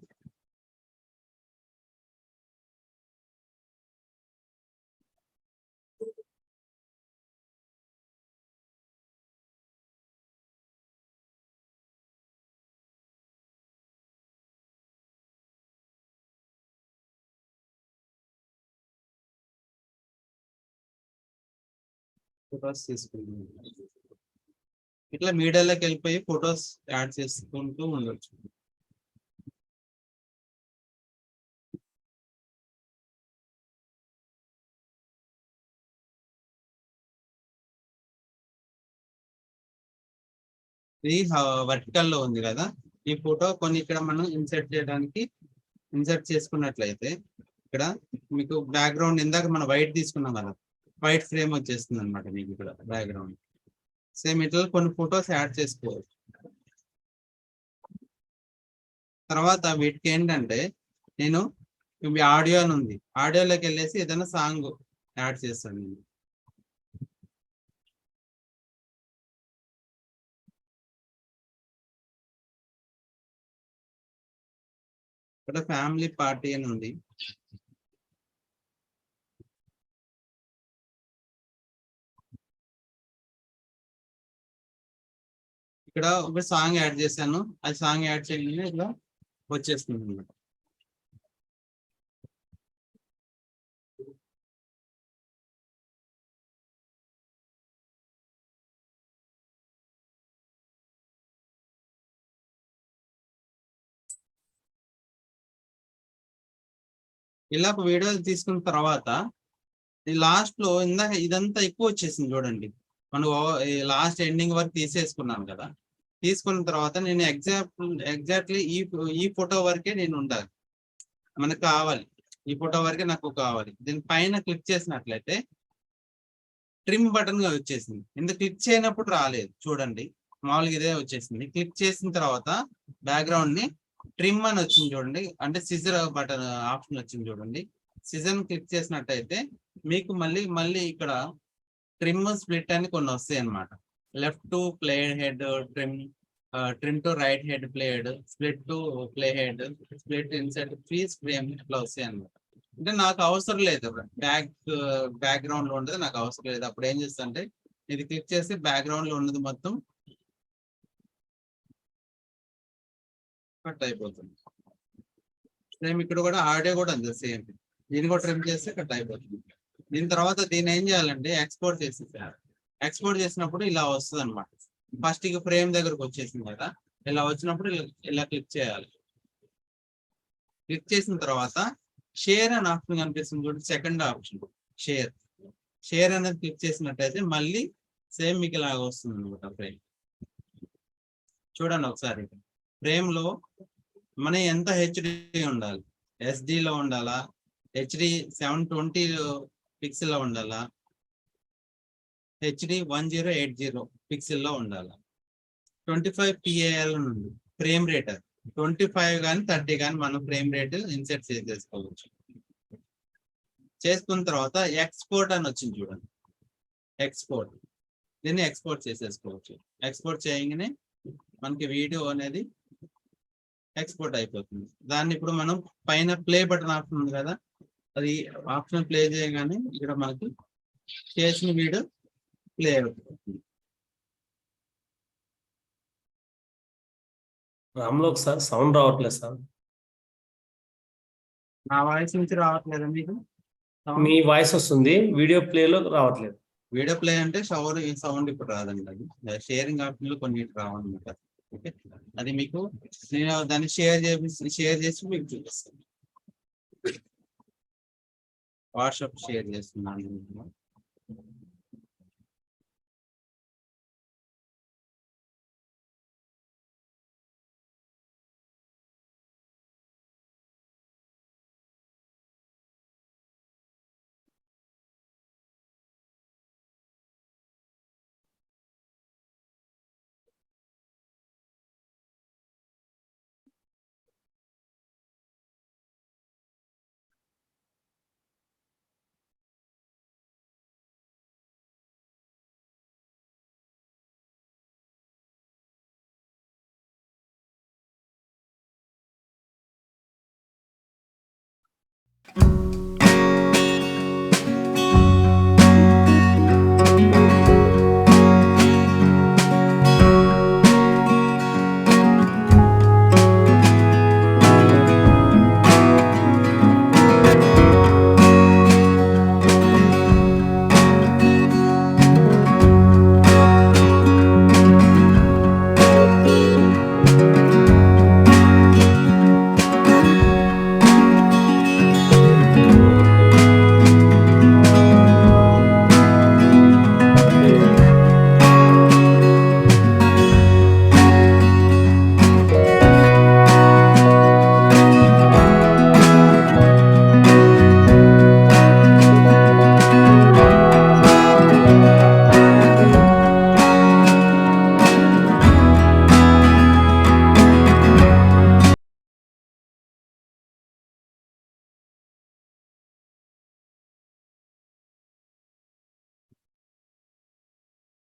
ఫొటోస్ తీసుకుంటాం. ఇట్లా మీడియాలోకి వెళ్ళిపోయి ఫొటోస్ యాడ్ చేసుకుంటూ ఉండొచ్చు. ఇది వర్టికల్ లో ఉంది కదా, ఈ ఫోటో కొన్ని ఇక్కడ మనం ఇన్సర్ట్ చేసుకున్నట్లయితే ఇక్కడ మీకు బ్యాక్గ్రౌండ్ ఇందాక మనం వైట్ తీసుకున్నాం కదా, వైట్ ఫ్రేమ్ వచ్చేస్తుంది అనమాట మీకు ఇక్కడ బ్యాక్గ్రౌండ్. సేమ్ ఇట్లా కొన్ని ఫొటోస్ యాడ్ చేసుకోవచ్చు. తర్వాత వీటికి ఏంటంటే నేను ఆడియో అని ఉంది, ఆడియోలోకి వెళ్ళేసి ఏదైనా సాంగ్ యాడ్ చేస్తాను నేను. ఇక్కడ ఫ్యామిలీ పార్టీ అని ఉంది. ఇక్కడ ఒక సాంగ్ యాడ్ చేశాను, అది సాంగ్ యాడ్ చేయగానే ఇట్లా వచ్చేస్తుంది అన్నమాట. ఇలా ఒక వీడియో తీసుకున్న తర్వాత లాస్ట్ లో ఇందాక ఇదంతా ఎక్కువ వచ్చేసింది చూడండి, మనం లాస్ట్ ఎండింగ్ వరకు తీసేసుకున్నాను కదా. తీసుకున్న తర్వాత నేను ఎగ్జాక్ట్లీ ఈ ఫోటో వరకే నేను ఉండాలి, మనకు కావాలి ఈ ఫోటో వరకే నాకు కావాలి. దీని పైన క్లిక్ చేసినట్లయితే ట్రిమ్ బటన్ గా వచ్చేసింది. ఇందుకు క్లిక్ చేయనప్పుడు రాలేదు చూడండి, మామూలుగా ఇదే వచ్చేసింది. క్లిక్ చేసిన తర్వాత బ్యాక్గ్రౌండ్ ని ట్రిమ్ అని వచ్చింది చూడండి, అంటే సిజర్ బటన్ ఆప్షన్ వచ్చింది చూడండి. సిజర్ క్లిక్ చేసినట్టయితే మీకు మళ్ళీ ఇక్కడ ట్రిమ్ స్ప్లిట్ అని కొన్ని వస్తాయి అన్నమాట. Left to play head trim, trim to write head played, split to play head, split inside freeze frame, ఇట్లా వస్తాయి అన్నమాట. అంటే నాకు అవసరం లేదు, బ్యాక్గ్రౌండ్ లో ఉండదు నాకు అవసరం లేదు. అప్పుడు ఏం చేస్తా అంటే ఇది క్లిక్ చేసి బ్యాక్గ్రౌండ్ లో ఉన్నది మొత్తం కట్ అయిపోతుంది. సేమ్ ఇక్కడ కూడా ఆడియో కూడా అంతే సేమ్, దీన్ని కూడా ట్రిమ్ చేస్తే కట్ అయిపోతుంది. దీని తర్వాత దీన్ని ఏం చేయాలంటే ఎక్స్పోర్ట్ చేసేసారు. ఎక్స్పోర్ట్ చేసినప్పుడు ఇలా వస్తుంది అనమాట. ఫస్ట్ ఇక ఫ్రేమ్ దగ్గరకు వచ్చేసింది కదా, ఇలా వచ్చినప్పుడు ఇలా క్లిక్ చేయాలి. క్లిక్ చేసిన తర్వాత షేర్ అని ఆప్షన్ కనిపిస్తుంది చూడండి, సెకండ్ ఆప్షన్ షేర్ అనేది క్లిక్ చేసినట్టయితే మళ్ళీ సేమ్ మీకు ఇలాగ వస్తుంది అనమాట ఫ్రేమ్. చూడండి ఒకసారి, ఫ్రేమ్ లో మన ఎంత హెచ్డి ఉండాలి, ఎస్డి లో ఉండాలా, హెచ్డి 720 పిక్సెల్ లో ఉండాలా, హెచ్డి 1080 పిక్సెల్ లో ఉండాలా, 25 PAL ఉంది ఫ్రేమ్ రేట్. 25 కానీ 30 కానీ మనం ఫ్రేమ్ రేట్ ఇన్సెట్ చేసేసుకోవచ్చు. చేసుకున్న తర్వాత ఎక్స్పోర్ట్ అని వచ్చింది చూడండి, ఎక్స్పోర్ట్, దీన్ని ఎక్స్పోర్ట్ చేసేసుకోవచ్చు. ఎక్స్పోర్ట్ చేయగానే మనకి వీడియో అనేది ఎక్స్పోర్ట్ అయిపోతుంది. దాన్ని ఇప్పుడు మనం పైన ప్లే బటన్ ఆప్షన్ ఉంది కదా, అది ఆప్షన్ ప్లే చేయగానే ఇక్కడ మనకి చేసిన వీడియో ప్లే అవుతుంది. రామ్లోక్ సార్ సౌండ్ రావట్లేదు సార్. నా వాయిస్ నుంచి రావట్లేదా మీకు? మీ వాయిస్ వస్తుంది, వీడియో ప్లేలో రావట్లేదు. వీడియో ప్లే అంటే సౌండ్ ఇప్పుడు రాదండి, అది షేరింగ్ ఆప్షన్ లో కొన్ని రావన్నమాట. ఓకే, అది మీకు నేను దాన్ని షేర్ చేసి మీకు చూపిస్తాను. వాట్సాప్ షేర్ చేస్తున్నాను.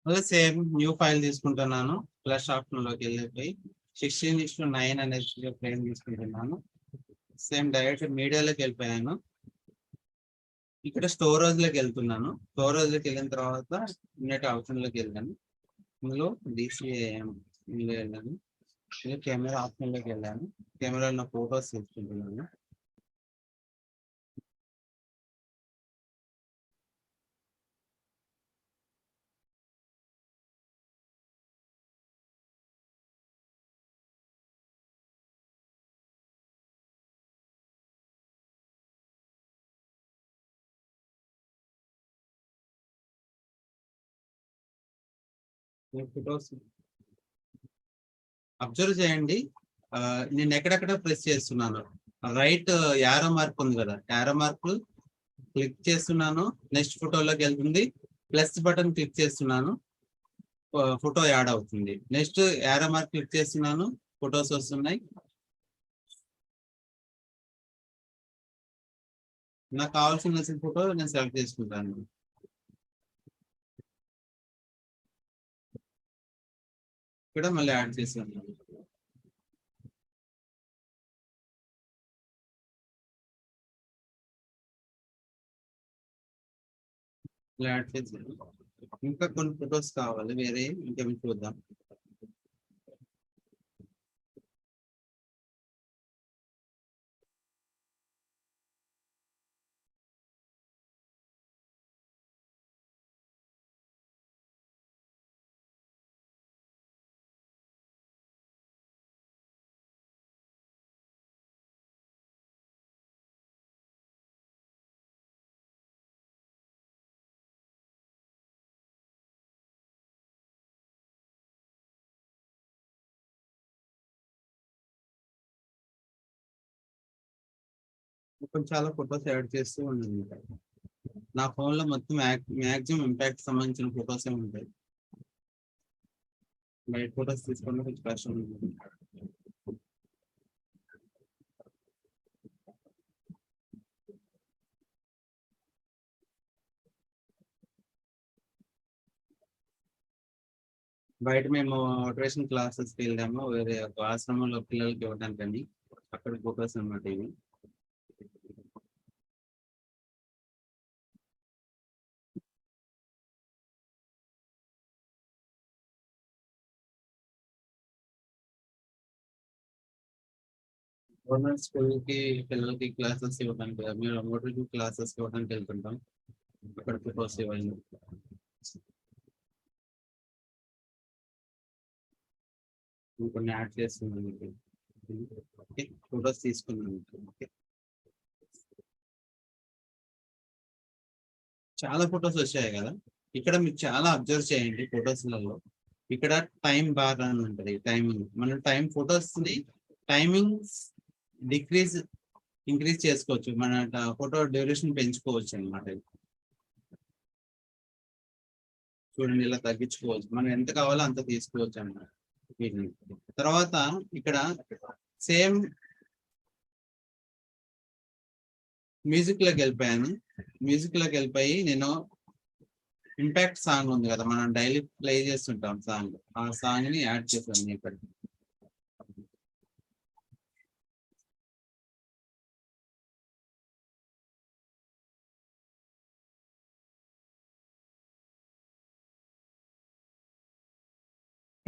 మళ్ళీ సేమ్ న్యూ ఫైల్ తీసుకుంటున్నాను. ఫ్లష్ ఆప్షన్ లోకి వెళ్ళిపోయి 16:9 అనేది ఫ్రేమ్ తీసుకుంటున్నాను. సేమ్ డైరెక్ట్ మీడియాలోకి వెళ్ళిపోయాను. ఇక్కడ స్టోరేజ్ లోకి వెళ్తున్నాను. స్టోరేజ్ లోకి వెళ్ళిన తర్వాత నెట్ ఆప్షన్ లోకి వెళ్ళాను. ఇందులో DCAM వెళ్ళాను. కెమెరా ఆప్షన్ లోకి వెళ్ళాను. కెమెరాలో ఫొటోస్ తీసుకుంటున్నాను. ఫొటోస్ అబ్జర్వ్ చేయండి. నేను ఎక్కడెక్కడ ప్రెస్ చేస్తున్నాను. రైట్ యారో మార్క్ ఉంది కదా, యారో మార్క్ క్లిక్ చేస్తున్నాను. నెక్స్ట్ ఫోటోలోకి వెళ్తుంది. ప్లస్ బటన్ క్లిక్ చేస్తున్నాను, ఫోటో యాడ్ అవుతుంది. నెక్స్ట్ యారో మార్క్ క్లిక్ చేస్తున్నాను, ఫొటోస్ వస్తున్నాయి. నాకు కావాల్సిన ఫోటో నేను సెలెక్ట్ చేసుకుంటాను. ఇక్కడ మళ్ళీ యాడ్ చేస్తున్నాను. యాడ్ చేసాను. ఇంకా కొన్ని ఫొటోస్ కావాలి వేరే, ఇంకేమి చూద్దాం. కొంచెం చాలా ఫొటోస్ యాడ్ చేస్తూ ఉన్నాను. నా ఫోన్ లో మొత్తం మ్యాక్సిమం ఇంపాక్ట్ సంబంధించిన ఫొటోస్ ఉంటాయి. బయట ఫొటోస్ తీసుకోవడం కొంచెం కష్టం ఉంటుంది. బయట మేము మోటివేషన్ క్లాసెస్కి వెళ్ళాము, వేరే ఒక ఆశ్రమంలో పిల్లలకి ఇవ్వడానికని. అక్కడ ఫొటోస్ అన్నమాట ఇవి. గవర్నమెంట్ స్కూల్ కి పిల్లలకి క్లాసెస్ ఇవ్వడానికి, మేము మోటివేషన్ క్లాసెస్ ఇవ్వడానికి వెళ్తుంటాం. అక్కడ ఫొటోస్ ఇవ్వాలి. కొన్ని యాడ్ చేస్తున్నాను. ఓకే, ఫొటోస్ తీసుకున్నాను. ఓకే, చాలా ఫొటోస్ వచ్చాయి కదా. ఇక్కడ మీరు చాలా అబ్జర్వ్ చేయండి ఫొటోస్లలో. ఇక్కడ టైం బార్ అని ఉంటుంది. టైమింగ్, మనం టైం ఫొటోస్ ని టైమింగ్ ఇంక్రీజ్ చేసుకోవచ్చు. మన ఫోటో డ్యూరేషన్ పెంచుకోవచ్చు అన్నమాట. చూడండి, ఇలా తగ్గించుకోవచ్చు. మనం ఎంత కావాలో అంత తీసుకోవచ్చు అన్నమాట. తర్వాత ఇక్కడ సేమ్ మ్యూజిక్ లోకి వెళ్ళిపోయాను. మ్యూజిక్ లోకి వెళ్ళిపోయి నేను ఇంపాక్ట్ సాంగ్ ఉంది కదా, మనం డైలీ ప్లే చేస్తుంటాం సాంగ్, ఆ సాంగ్ ని యాడ్ చేశాను ఇక్కడ.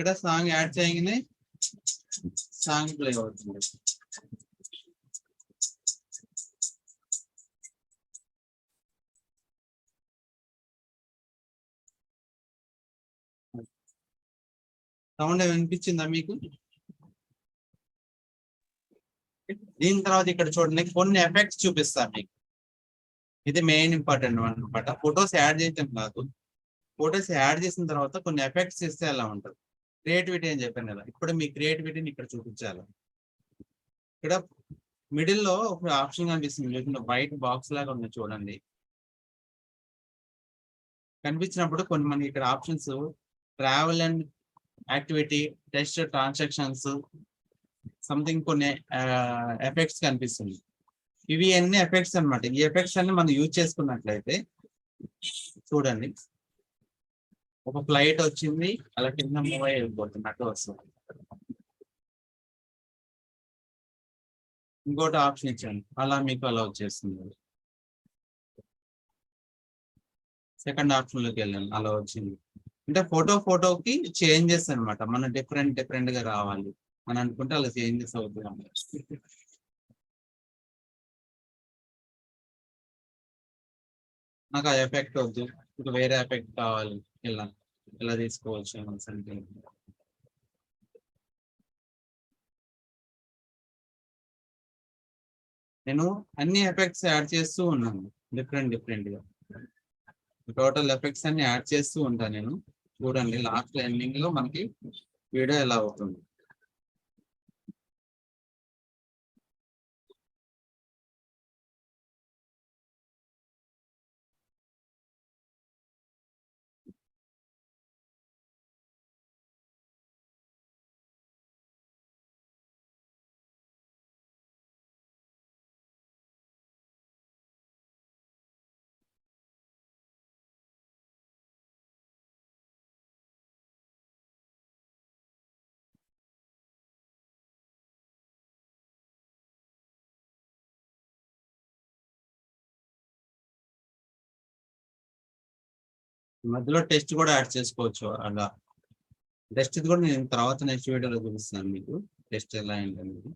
ఇక్కడ సాంగ్ యాడ్ చేయగానే సాంగ్ ప్లే అవుతుంది. సౌండ్ వినిపించిందా మీకు? దీని తర్వాత ఇక్కడ చూడండి, కొన్ని ఎఫెక్ట్స్ చూపిస్తాను మీకు. ఇది మెయిన్ ఇంపార్టెంట్ అనమాట. ఫొటోస్ యాడ్ చేయటం కాదు, ఫొటోస్ యాడ్ చేసిన తర్వాత కొన్ని ఎఫెక్ట్స్ ఇస్తే ఎలా ఉంటుంది. క్రియేటివిటీ అని చెప్పాను కదా, ఇప్పుడు మీ క్రియేటివిటీని ఇక్కడ చూపించాలి. ఇక్కడ మిడిల్ లో ఒక ఆప్షన్ కనిపిస్తుంది, వైట్ బాక్స్ లాగా ఉంది చూడండి. కనిపించినప్పుడు కొన్ని మనకి ఇక్కడ options, travel and activity, test, transactions, something కొన్ని ఎఫెక్ట్స్ కనిపిస్తుంది. ఇవి అన్ని ఎఫెక్ట్స్ అన్నమాట. ఈ ఎఫెక్ట్స్ అన్ని మనం యూజ్ చేసుకున్నట్లయితే చూడండి, ఒక ఫ్లైట్ వచ్చింది అలా కింద మూవ్ అయ్యి వెళ్ళిపోతున్నట్టు వస్తుంది. ఇంకోటి ఆప్షన్ ఇచ్చాను అలా మీకు అలా వచ్చేస్తుంది. సెకండ్ ఆప్షన్ లోకి వెళ్ళాను అలా వచ్చింది. అంటే ఫోటోకి చేంజెస్ అన్నమాట. మన డిఫరెంట్ గా రావాలి అని అనుకుంటే అలా చేంజెస్ అవుతుంది. నాకు ఆ ఎఫెక్ట్ వద్దు, ఇంకా వేరే ఎఫెక్ట్ కావాలి, ఇలా తీసుకోవచ్చు సంథింగ్. నేను అన్ని ఎఫెక్ట్స్ యాడ్ చేస్తూ ఉన్నాను డిఫరెంట్ గా. టోటల్ ఎఫెక్ట్స్ అన్ని యాడ్ చేస్తూ ఉంటాను నేను. చూడండి లాస్ట్ ఎండింగ్ లో మనకి వీడియో ఎలా అవుతుంది. మధ్యలో టెస్ట్ కూడా యాడ్ చేసుకోవచ్చు అలా. టెస్ట్ కూడా నేను తర్వాత నెక్స్ట్ వీడియోలో చూపిస్తాను మీకు టెస్ట్ ఎలా ఏంటనేది.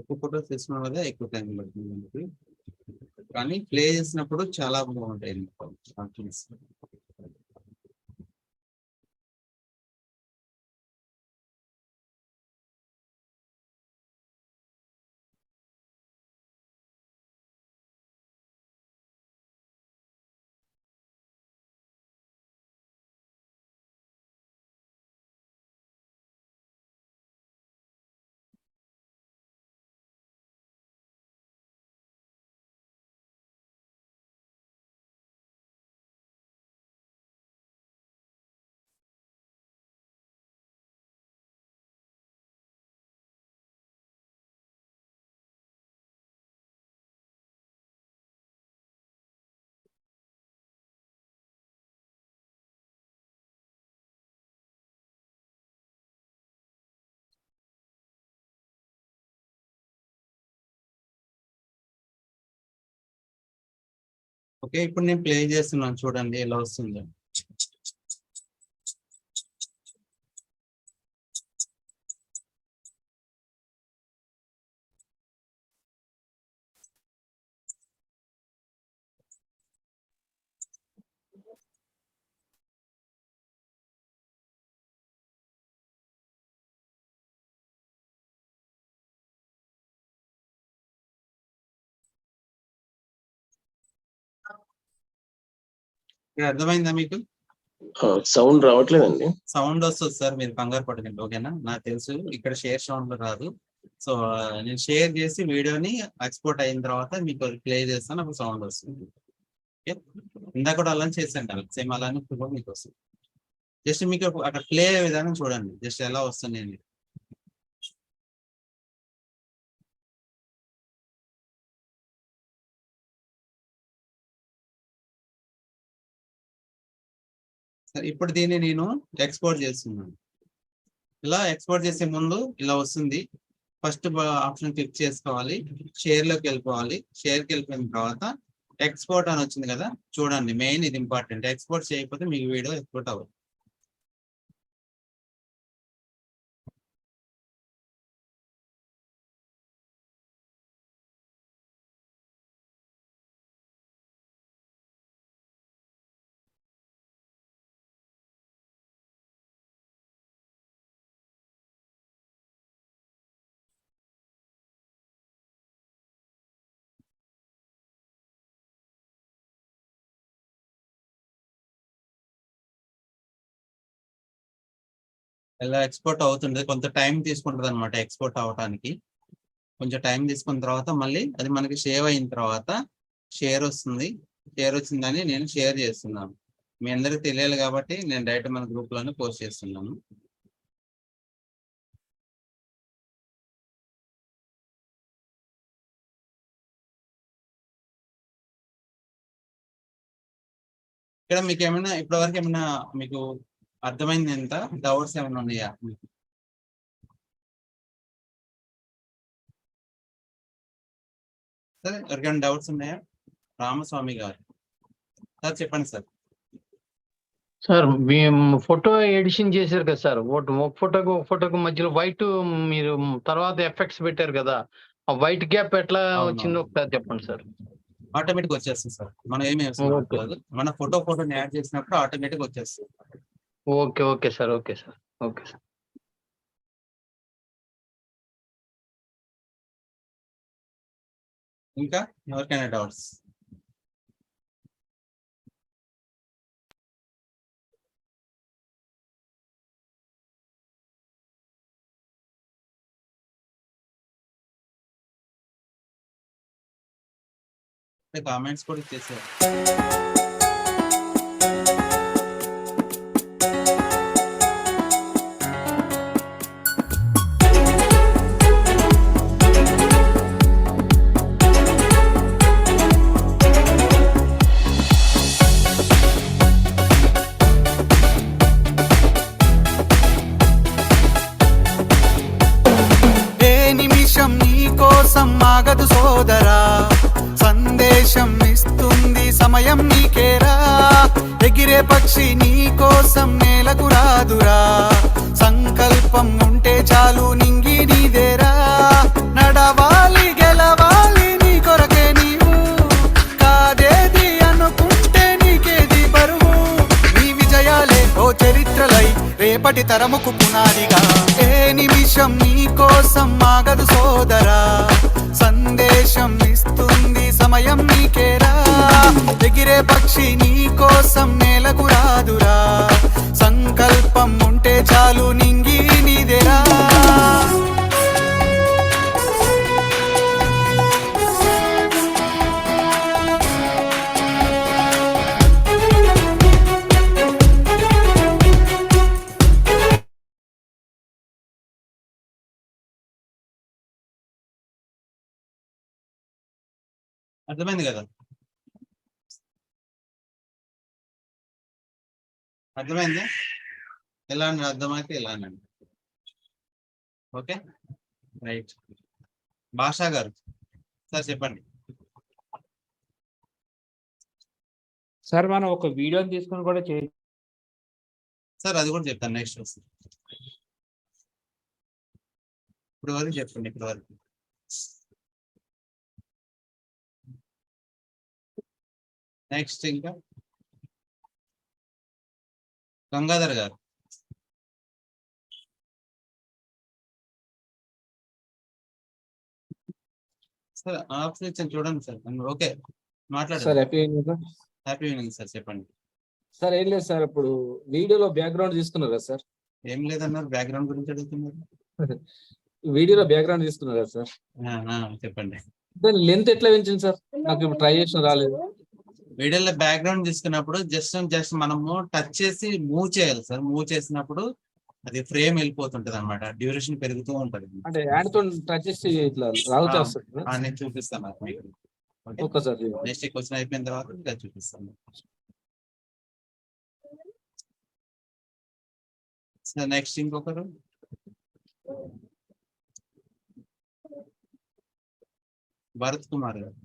ఎక్కువ ఫోటోస్ తీసుకున్న వల్ల ఎక్కువ టైం పడుతుంది మనకి, కానీ ప్లే చేసినప్పుడు చాలా బాగుంటాయి ఆప్షన్స్. ఓకే, ఇప్పుడు నేను ప్లే చేస్తున్నాను చూడండి ఎలా వస్తుందో. అర్థమైందా మీకు? సౌండ్ రావట్లేదండి. సౌండ్ వస్తుంది సార్, మీరు కంగారు పడకండి ఓకేనా. నాకు తెలుసు ఇక్కడ షేర్ సౌండ్ రాదు. సో నేను షేర్ చేసి వీడియోని ఎక్స్పోర్ట్ అయిన తర్వాత మీకు ప్లే చేస్తాను, అప్పుడు సౌండ్ వస్తుంది. ఓకే, ఇందాక కూడా అలా చేసాను సేమ్ అలానే ఇప్పుడు కూడా మీకు వస్తుంది. జస్ట్ మీకు అక్కడ ప్లే అయ్యే విధానం చూడండి జస్ట్ ఎలా వస్తుంది అని. సరే ఇప్పుడు దీన్ని నేను ఎక్స్పోర్ట్ చేస్తున్నాను. ఇలా ఎక్స్పోర్ట్ చేసే ముందు ఇలా వస్తుంది. ఫస్ట్ ఆప్షన్ క్లిక్ చేసుకోవాలి, షేర్ లోకి వెళ్ళిపోవాలి. షేర్కి వెళ్ళిపోయిన తర్వాత ఎక్స్పోర్ట్ అని వచ్చింది కదా, చూడండి మెయిన్ ఇది ఇంపార్టెంట్. ఎక్స్పోర్ట్ చేయకపోతే మీకు వీడియో ఎక్స్పోర్ట్ అవ్వదు. ఇలా ఎక్స్పోర్ట్ అవుతుంది, కొంత టైం తీసుకుంటుంది అనమాట ఎక్స్పోర్ట్ అవడానికి. కొంచెం టైం తీసుకున్న తర్వాత మళ్ళీ అది మనకి సేవ్ అయిన తర్వాత షేర్ వస్తుంది. షేర్ వచ్చిందని నేను షేర్ చేస్తున్నాను. మీ అందరికి తెలియాలి కాబట్టి నేను డైరెక్ట్ మన గ్రూప్ లోనే పోస్ట్ చేస్తున్నాను. ఇక్కడ మీకు ఏమైనా ఇప్పటివరకు ఏమైనా మీకు అర్థమైంది ఎంత డౌట్స్ ఏమైనా ఉన్నాయా? సార్ ఎవరికైనా డౌట్స్ ఉన్నాయా? రామస్వామి గారు సార్ చెప్పండి సార్. సార్ మేము ఫోటో ఎడిషన్ చేశారు కదా సార్, ఒక ఫోటోకు మధ్యలో వైట్ మీరు తర్వాత ఎఫెక్ట్స్ పెట్టారు కదా, ఆ వైట్ గ్యాప్ ఎట్లా వచ్చిందో ఒకసారి చెప్పండి సార్. ఆటోమేటిక్ వచ్చేస్తుంది సార్, మనం ఏమి కాదు, మన ఫోటోని యాడ్ చేసినప్పుడు ఆటోమేటిక్ వచ్చేస్తుంది. Okay okay sir, okay sir, okay sir. ఇంకా ఎవరికైనా డౌట్స్? కామెంట్స్ కూడా ఇచ్చేసారు. ఆగదు సోదరా, సందేశం ఇస్తుంది సమయం నీకేరా. ఎగిరే పక్షి నీ కోసం నేలకు రాదురా, సంకల్పం ఉంటే చాలు నింగి నీదేరా. నడవాలి గెలవాలి నీ కొరకే నీవు, కాదేది అనుకుంటే నీకేది బరువు. నీ విజయాలే ఓ చరిత్రలై రేపటి తరముకు పునాదిగా. ఏ నిమిషం నీ కోసం ఆగదు సోదరా, సందేశం ఇస్తుంది సమయం నీకేరా. ఎగిరే పక్షి నీ కోసం నేలకు రాదురా, సంకల్పం ఉంటే చాలు నింగి నీదేరా. అర్థమైంది కదా? అర్థమైంది? ఎలా అని అర్థమైతే ఎలానండి. Okay right. భాషా గారు సార్ చెప్పండి. సార్ మనం ఒక వీడియోని తీసుకొని కూడా చేయొచ్చు సార్, అది కూడా చెప్తాను నెక్స్ట్ వస్తుంది. ఇప్పుడు వరకు చెప్పండి, ఇప్పుడు వరకు. నెక్స్ట్ ఇంకా గంగాధర్ గారు. సార్ ఆప్షన్ చూడండి సార్. Okay sir. మాట్లాడండి. Happy evening sir. Happy evening sir, చెప్పండి. సార్ ఏం లేదు సార్, ఇప్పుడు వీడియోలో బ్యాక్గ్రౌండ్ తీసుకున్నారు కదా సార్, ఏం లేదన్నారు, బ్యాక్గ్రౌండ్ గురించి అడుగుతున్నారు. వీడియోలో బ్యాక్గ్రౌండ్ తీసుకున్నారు కదా సార్, చెప్పండి. దాని లెంత్ ఎట్లా పెంచింది సార్? నాకు ఇప్పుడు ట్రై చేసిన రాలేదు. వీడియోలో బ్యాక్గ్రౌండ్ తీసుకున్నప్పుడు జస్ట్ మనము టచ్ చేసి మూవ్ చేయాలి సార్. మూవ్ చేసినప్పుడు అది ఫ్రేమ్ వెళ్ళిపోతుంటది అన్నమాట, డ్యూరేషన్ పెరుగుతూ ఉంటది. అంటే హ్యాండ్ తో టచ్ చేసి ఇట్లా రావుతా వస్తుంది. నేను చూపిస్తాను మీకు. Okay sir. నెక్స్ట్ క్వశ్చన్ అయిపోయిన తర్వాత ఇంకా చూపిస్తాను సార్. నెక్స్ట్ ఇంకొకరు భరత్ కుమార్ గారు.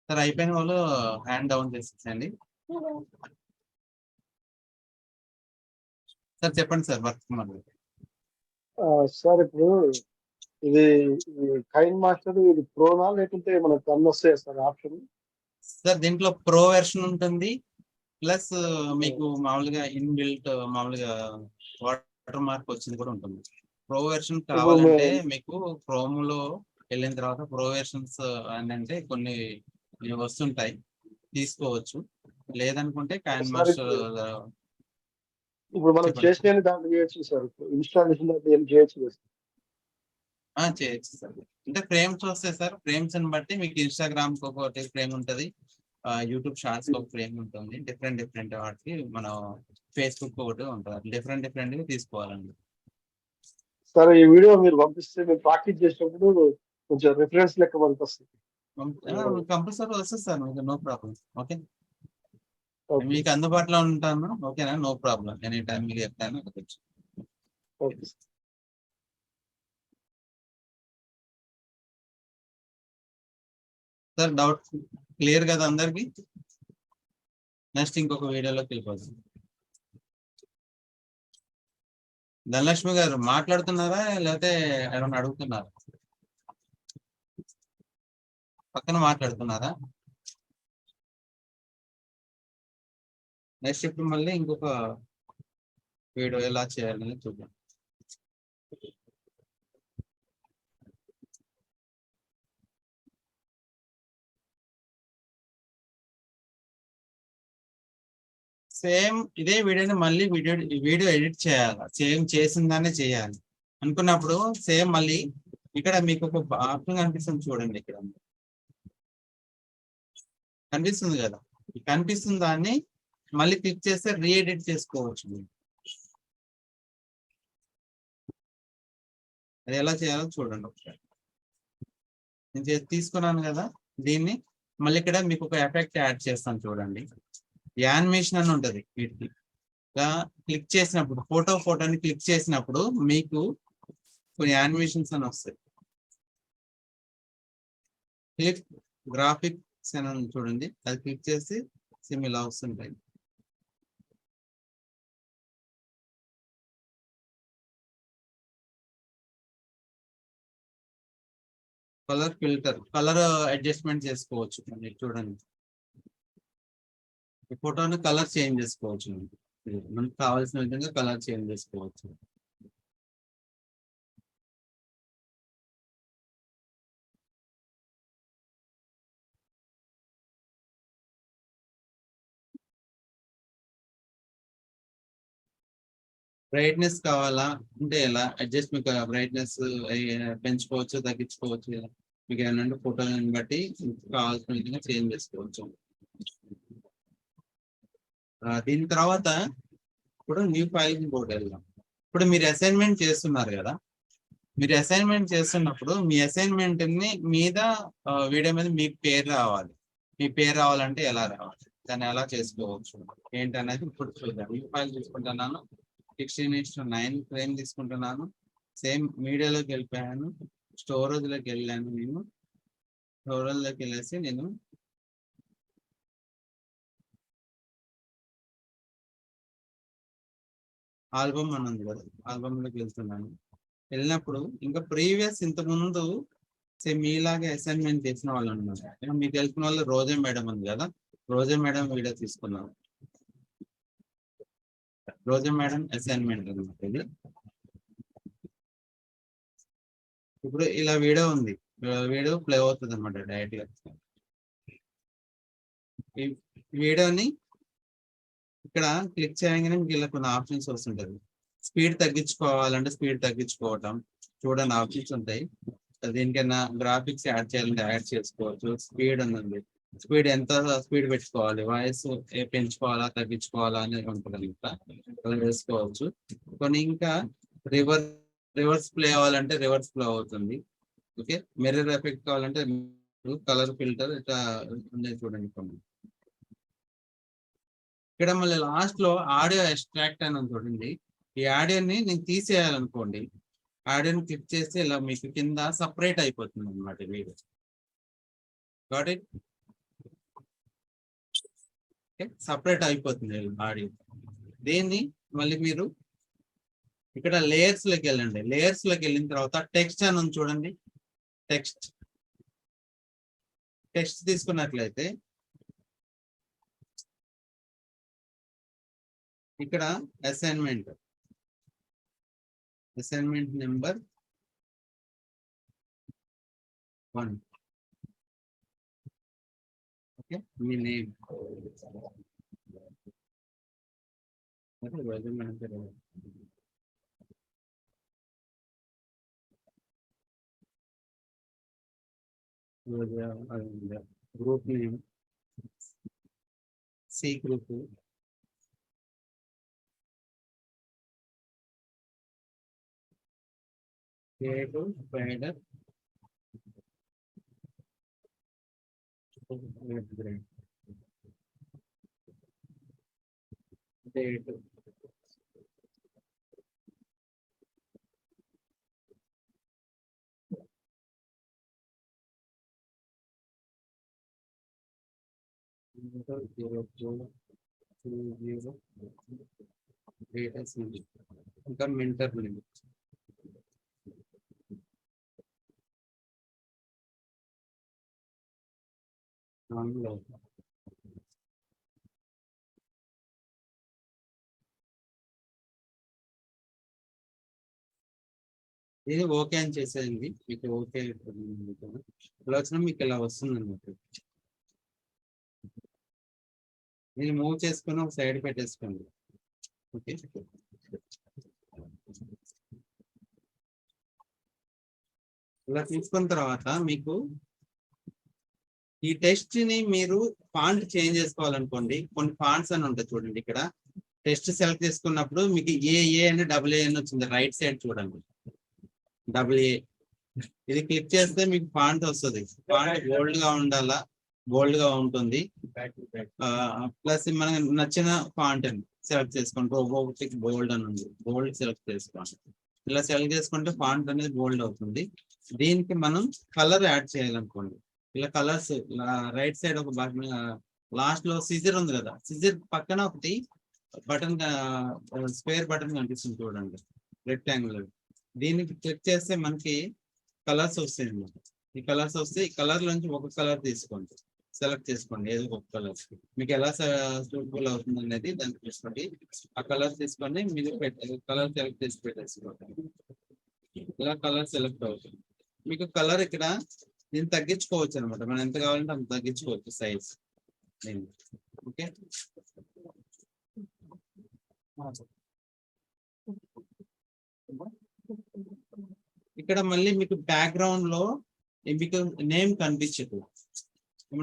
సార్ అయిపోయిన వాళ్ళు హ్యాండ్ డౌన్ చేసేసండి. సార్ చెప్పండి సార్ భరత్ కుమార్ గారు. సార్ ఇప్పుడు ఇది కైన్ మాస్టర్ ఇది ప్రోనా లేకుంటే మనకు అన్ని వస్తాయి సార్ ఆప్షన్? సార్ దీంట్లో ప్రో వెర్షన్ ఉంటుంది, ప్లస్ మీకు మామూలుగా ఇన్బిల్ట్ మామూలుగా వాటర్ మార్క్ వచ్చింది కూడా ఉంటుంది. ప్రో వెర్షన్ కావాలంటే మీకు క్రోమ్ లో వెళ్ళిన తర్వాత ప్రో వెర్షన్స్ అంటే కొన్ని వస్తుంటాయి, తీసుకోవచ్చు. లేదనుకుంటే కైన్ మాస్టర్ ఇప్పుడు మనం చేసిన దాంట్లో చేయొచ్చు సార్, ఇన్స్టాలేషన్ దాంట్లో ఏం చేయొచ్చు చేయొచ్చు సార్. అంటే ఫ్రేమ్స్ వస్తాయి సార్. ఫ్రేమ్స్ ని బట్టి మీకు ఇన్స్టాగ్రామ్ కి ఒకటి ఫ్రేమ్ ఉంటది, యూట్యూబ్ షార్ట్స్ ఒక ఫ్రేమ్ ఉంటుంది. డిఫరెంట్ వాటికి మనం ఫేస్బుక్ ఒకటి ఉంటుంది. డిఫరెంట్ తీసుకోవాలండి. సార్ ఈ వీడియో మీరు పంపిస్తే మేము ప్రాక్టీస్ చేసినప్పుడు కొంచెం రిఫరెన్స్ లెక్క మనకు వస్తుంది. కంపల్సరీ వస్తుంది సార్, మీకు నో ప్రాబ్లం. ఓకే, ఓకే మీకు అందుబాటులో ఉంటాను. ఓకేనా, నో ప్రాబ్లం. ఎనీ టైం మీకు ఎప్పుడైనా వచ్చి. ఓకే సార్ డౌట్ క్లియర్ కదా అందరికి? నెక్స్ట్ ఇంకొక వీడియోలోకి వెళ్ళిపోతాం. ధనలక్ష్మి గారు మాట్లాడుతున్నారా లేకపోతే ఎవరైనా అడుగుతున్నారా? పక్కన మాట్లాడుతున్నారా? నెక్స్ట్ ఇప్పుడు మళ్ళీ ఇంకొక వీడియో ఎలా చేయాలని చూద్దాం. సేమ్ ఇదే వీడియోని మళ్ళీ వీడియో ఎడిట్ చేయాలి. సేమ్ చేసిందానే చేయాలి అనుకున్నప్పుడు సేమ్ మళ్ళీ ఇక్కడ మీకు ఒక ఆప్షన్ కనిపిస్తుంది చూడండి. ఇక్కడ కనిపిస్తుంది కదా, ఈ కనిపిస్తుంది దాన్ని మళ్ళీ క్లిక్ చేస్తే రీఎడిట్ చేసుకోవచ్చు. అది ఎలా చేయాలో చూడండి ఒకసారి. నేను తీసుకున్నాను కదా, దీన్ని మళ్ళీ ఇక్కడ మీకు ఒక ఎఫెక్ట్ యాడ్ చేస్తాను చూడండి. యానిమేషన్ అని ఉంటుంది. వీటికి క్లిక్ చేసినప్పుడు ఫోటోని క్లిక్ చేసినప్పుడు మీకు కొన్ని యానిమేషన్స్ అని వస్తాయి. క్లిక్ గ్రాఫిక్స్ అని చూడండి, అది క్లిక్ చేసి సేమ్ ఇలా వస్తుంటాయి. కలర్ ఫిల్టర్, కలర్ అడ్జస్ట్మెంట్ చేసుకోవచ్చు. చూడండి, ఈ ఫోటోని కలర్ చేంజ్ చేసుకోవచ్చు. మనకు కావాల్సిన విధంగా కలర్ చేంజ్ చేసుకోవచ్చు. బ్రైట్నెస్ కావాలా అంటే ఎలా అడ్జస్ట్, మీకు బ్రైట్నెస్ పెంచుకోవచ్చు, తగ్గించుకోవచ్చు. మీకు ఏమంటే ఫోటోని బట్టి కావాల్సిన విధంగా చేంజ్ చేసుకోవచ్చు. దీని తర్వాత ఇప్పుడు న్యూ ఫైల్ బోర్డు వెళ్దాం. ఇప్పుడు మీరు అసైన్మెంట్ చేస్తున్నారు కదా, మీరు అసైన్మెంట్ చేస్తున్నప్పుడు మీ అసైన్మెంట్ ని మీద వీడియో మీద మీ పేరు రావాలి. మీ పేరు రావాలంటే ఎలా రావాలి, దాన్ని ఎలా చేసుకోవచ్చు ఏంటనేది ఇప్పుడు చూద్దాం. న్యూ ఫైల్ తీసుకుంటున్నాను, 16:9 ఫ్రేమ్ తీసుకుంటున్నాను. సేమ్ మీడియాలోకి వెళ్ళిపోయాను, స్టోరేజ్లోకి వెళ్ళాను. నేను స్టోరేజ్లోకి వెళ్ళేసి నేను ఆల్బమ్ అని ఉంది కదా, ఆల్బమ్లోకి వెళ్తున్నాను. వెళ్ళినప్పుడు ఇంకా ప్రీవియస్ ఇంతకుముందు సేమ్ మీలాగే అసైన్మెంట్ చేసిన వాళ్ళు అన్నమాట. మీకు తెలిసిన వాళ్ళు రోజా మేడం ఉంది కదా, రోజా మేడం వీడియో తీసుకున్నాను. రోజా మేడం అసైన్మెంట్ అన్నమాట ఇది. ఇప్పుడు ఇలా వీడియో ఉంది, వీడియో ప్లే అవుతుంది అనమాట డైరెక్ట్ గా. ఈ వీడియోని ఇక్కడ క్లిక్ చేయగానే మీకు ఇలా కొన్ని ఆప్షన్స్ వస్తుంటది. స్పీడ్ తగ్గించుకోవాలంటే స్పీడ్ తగ్గించుకోవటం చూడండి, ఆప్షన్స్ ఉంటాయి. దీనికైనా గ్రాఫిక్స్ యాడ్ చేయాలంటే యాడ్ చేసుకోవచ్చు. స్పీడ్ ఉంది, స్పీడ్ ఎంత స్పీడ్ పెట్టుకోవాలి, వాయిస్ పెంచుకోవాలా తగ్గించుకోవాలా అనేది ఉంటుంది. అలా వేసుకోవచ్చు. కొన్ని ఇంకా రివర్స్ ప్లే అవ్వాలంటే రివర్స్ ప్లే అవుతుంది. ఓకే, మిర్రర్ ఎఫెక్ట్ కావాలంటే కలర్ ఫిల్టర్ ఇట్లా ఉన్నాయి చూడండి. కొన్ని ఇక్కడ మళ్ళీ లాస్ట్ లో ఆడియో ఎక్స్ట్రాక్ట్ అని చూడండి. ఈ ఆడియోని నేను తీసేయాలనుకోండి, ఆడియోని క్లిక్ చేస్తే ఇలా మీకు కింద సపరేట్ అయిపోతుంది అనమాట వీడియో. Got it? సపరేట్ అయిపోతుంది ఆడియో. దీన్ని మళ్ళీ మీరు ఇక్కడ లేయర్స్ లోకి వెళ్ళండి. లేయర్స్ లోకి వెళ్ళిన తర్వాత టెక్స్ట్ అని ఉంది చూడండి. టెక్స్ట్ తీసుకున్నట్లయితే ఇక్కడ అసైన్మెంట్ నెంబర్ 1. ఓకే, మీ name group name C group, date spider, date ఇంకా మెంటర్ లిమిట్. ఇది ఓకే అని చేసేయండి. మీకు ఓకే ఇలా వచ్చినా మీకు ఇలా వస్తుంది అన్నమాట. ఇది మూవ్ చేసుకొని ఒక సైడ్ పెట్టేసుకోండి. ఓకే, ఇలా తీసుకున్న తర్వాత మీకు ఈ టెస్ట్ ని మీరు ఫాంట్ చేంజ్ చేసుకోవాలనుకోండి. కొన్ని ఫాంట్స్ అని ఉంటాయి చూడండి. ఇక్కడ టెస్ట్ సెలెక్ట్ చేసుకున్నప్పుడు మీకు ఏ అని AA అని వచ్చింది రైట్ సైడ్ చూడండి. AA ఇది క్లిక్ చేస్తే మీకు ఫాంట్ వస్తుంది. ఫాంట్ బోల్డ్ గా ఉండాలా, బోల్డ్ గా ఉంటుంది. ప్లస్ మనకు నచ్చిన ఫాంట్ సెలెక్ట్ చేసుకోండి. రోబోటిక్ బోల్డ్ అని ఉంది, బోల్డ్ సెలెక్ట్ చేసుకోండి. ఇలా సెలెక్ట్ చేసుకుంటే ఫాంట్ అనేది బోల్డ్ అవుతుంది. దీనికి మనం కలర్ యాడ్ చేయాలనుకోండి. ఇలా కలర్స్ రైట్ సైడ్ ఒక బటన్, లాస్ట్ లో సిజర్ ఉంది కదా, సిజర్ పక్కన ఒకటి బటన్, స్క్వేర్ బటన్ కనిపిస్తుంది చూడండి, రెక్టాంగులర్. దీనికి క్లిక్ చేస్తే మనకి కలర్స్ వస్తాయి అన్నమాట. ఈ కలర్స్ వస్తే ఈ కలర్ నుంచి ఒక కలర్ తీసుకోండి, సెలెక్ట్ చేసుకోండి. ఏదో ఒక కలర్ మీకు ఎలా సూటబుల్ అవుతుంది అనేది దాన్ని తీసుకోండి. ఆ కలర్ తీసుకొని మీరు కలర్ సెలెక్ట్ చేసి పెట్టేసుకోండి. ఇలా కలర్ సెలెక్ట్ అవుతుంది. మీకు కలర్ ఇక్కడ దీన్ని తగ్గించుకోవచ్చు అనమాట. మనం ఎంత కావాలంటే అంత తగ్గించుకోవచ్చు సైజ్. ఓకే, ఇక్కడ మళ్ళీ మీకు బ్యాక్గ్రౌండ్ లో మీకు నేమ్ కనిపించదు.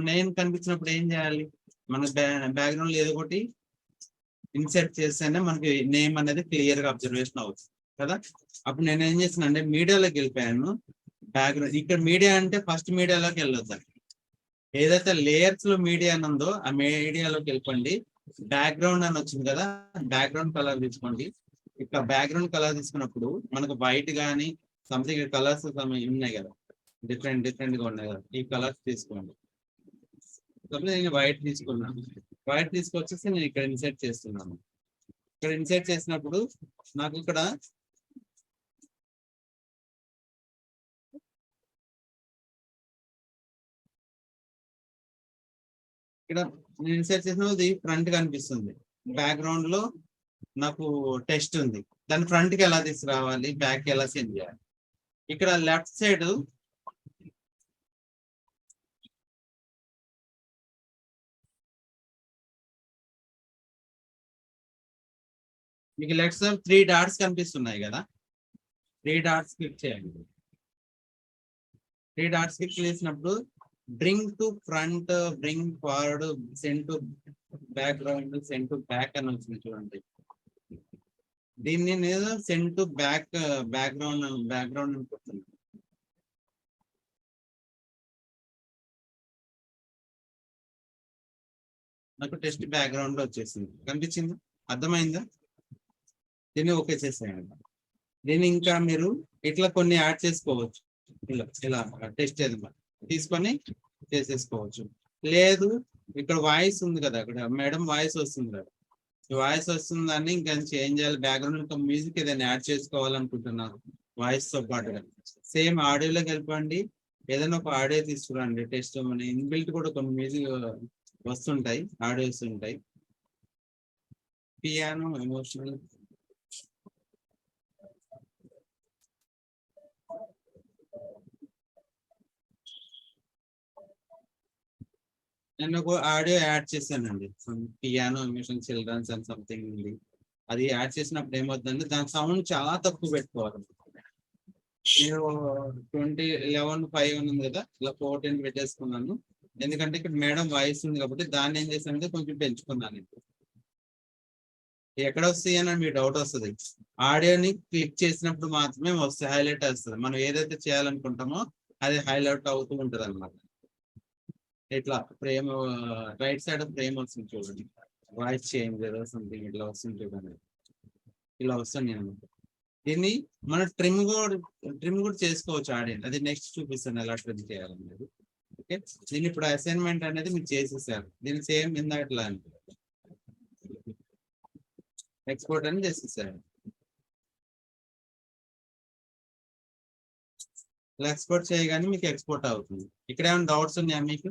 నేమ్ కనిపించినప్పుడు ఏం చేయాలి? మన బ్యాక్గ్రౌండ్ లో ఏదో ఒకటి ఇన్సర్ట్ చేస్తేనే మనకి నేమ్ అనేది క్లియర్ గా అబ్జర్వేషన్ అవుతుంది కదా. అప్పుడు నేను ఏం చేసిన అంటే మీడియాలోకి వెళ్ళిపోయాను. బ్యాక్గ్రౌండ్ ఇక్కడ మీడియా అంటే ఫస్ట్ మీడియాలోకి వెళ్ళొద్దు. ఏదైతే లేయర్స్ లో మీడియా అని ఉందో ఆ మీడియాలోకి వెళ్ళిపోండి. బ్యాక్గ్రౌండ్ అని వచ్చింది కదా, బ్యాక్గ్రౌండ్ కలర్ తీసుకోండి. ఇక్కడ బ్యాక్గ్రౌండ్ కలర్ తీసుకున్నప్పుడు మనకు వైట్ కానీ సంథింగ్ కలర్స్ ఉన్నాయి కదా, డిఫరెంట్ గా ఉన్నాయి కదా, ఈ కలర్స్ తీసుకోండి. నేను వైట్ తీసుకున్నాను. వైట్ తీసుకొచ్చేసి నేను ఇక్కడ ఇన్సర్ట్ చేస్తున్నాను. ఇక్కడ ఇన్సర్ట్ చేసినప్పుడు నాకు ఇక్కడ నేను ఇన్సర్ట్ చేసినప్పుడు ఫ్రంట్ కనిపిస్తుంది. బ్యాక్గ్రౌండ్ లో నాకు టెక్స్ట్ ఉంది. దాని ఫ్రంట్ కి ఎలా తీసుకురావాలి, బ్యాక్ కి ఎలా సెండ్ చేయాలి? ఇక్కడ లెఫ్ట్ సైడ్ మీకు లెఫ్ట్ సైడ్ 3 డాట్స్ కనిపిస్తున్నాయి కదా, 3 డాట్స్ క్లిక్ చేయండి. 3 డాట్స్ క్లిక్ చేసినప్పుడు bring to front, bring forward, send to background, send to back అని వచ్చింది చూడండి. దీన్ని నేను సెండ్ టు బ్యాక్గ్రౌండ్ అనుకుంటున్నాను. నాకు టెస్ట్ బ్యాక్గ్రౌండ్ లో వచ్చేసింది, కనిపించింది, అర్థమైందా? దీన్ని ఓకే చేసేయండి. దీన్ని ఇంకా మీరు ఇట్లా కొన్ని యాడ్ చేసుకోవచ్చు. ఇలా టెస్ట్ తీసుకొని చేసేసుకోవచ్చు. లేదు ఇక్కడ వాయిస్ ఉంది కదా, అక్కడ మేడం వాయిస్ వస్తుంది కదా, ఈ వాయిస్ వస్తుందని ఇంకా చేంజ్ చేయాలి. బ్యాక్గ్రౌండ్ ఇంకా మ్యూజిక్ ఏదైనా యాడ్ చేసుకోవాలనుకుంటున్నాను వాయిస్ తో పాటుగా, సేమ్ ఆడియోలోకి వెళ్ళిపోండి. ఏదైనా ఒక ఆడియో తీసుకురండి. టెస్ట్ మన ఇన్బిల్ట్ కూడా కొన్ని మ్యూజిక్ వస్తుంటాయి, ఆడియోస్ ఉంటాయి. పియానో, ఎమోషనల్, నేను ఒక ఆడియో యాడ్ చేశానండి. Piano, emotion, childrens and something ఉంది. అది యాడ్ చేసినప్పుడు ఏమవుతుందంటే దాని సౌండ్ చాలా తక్కువ పెట్టుకోవాలి. నేను 2011 ఉంది కదా, ఇలా 14 పెట్టేసుకున్నాను. ఎందుకంటే ఇక్కడ మేడం వాయిస్ ఉంది కాబట్టి దాన్ని ఏం చేశానంటే కొంచెం పెంచుకున్నాను. ఎక్కడ వస్తాయి అని మీ డౌట్ వస్తుంది. ఆడియోని క్లిక్ చేసినప్పుడు మాత్రమే వస్తాయి, హైలైట్ వస్తుంది. మనం ఏదైతే చేయాలనుకుంటామో అది హైలైట్ అవుతూ ఉంటుంది అనమాట. ఇట్లా ఫ్రేమ్ రైట్ సైడ్ ఫ్రేమ్ వస్తుంది చూడండి, వాయిస్ చేంజ్ సంథింగ్ ఇట్లా వస్తుంది చూడండి, ఇలా వస్తుంది. నేను దీన్ని మనం ట్రిమ్ కూడా చేసుకోవచ్చు ఆడియో. అది నెక్స్ట్ చూపిస్తాను ఎలా ట్రిమ్ చేయాలనేది. ఓకే, దీన్ని ఇప్పుడు అసైన్మెంట్ అనేది మీరు చేసేసారు. దీన్ని సేమ్ ఇందాకట్లా ఎక్స్పోర్ట్ అని చేసేసారు. ఇలా ఎక్స్పోర్ట్ చేయగానే మీకు ఎక్స్పోర్ట్ అవుతుంది. ఇక్కడ ఏమైనా డౌట్స్ ఉన్నాయా మీకు?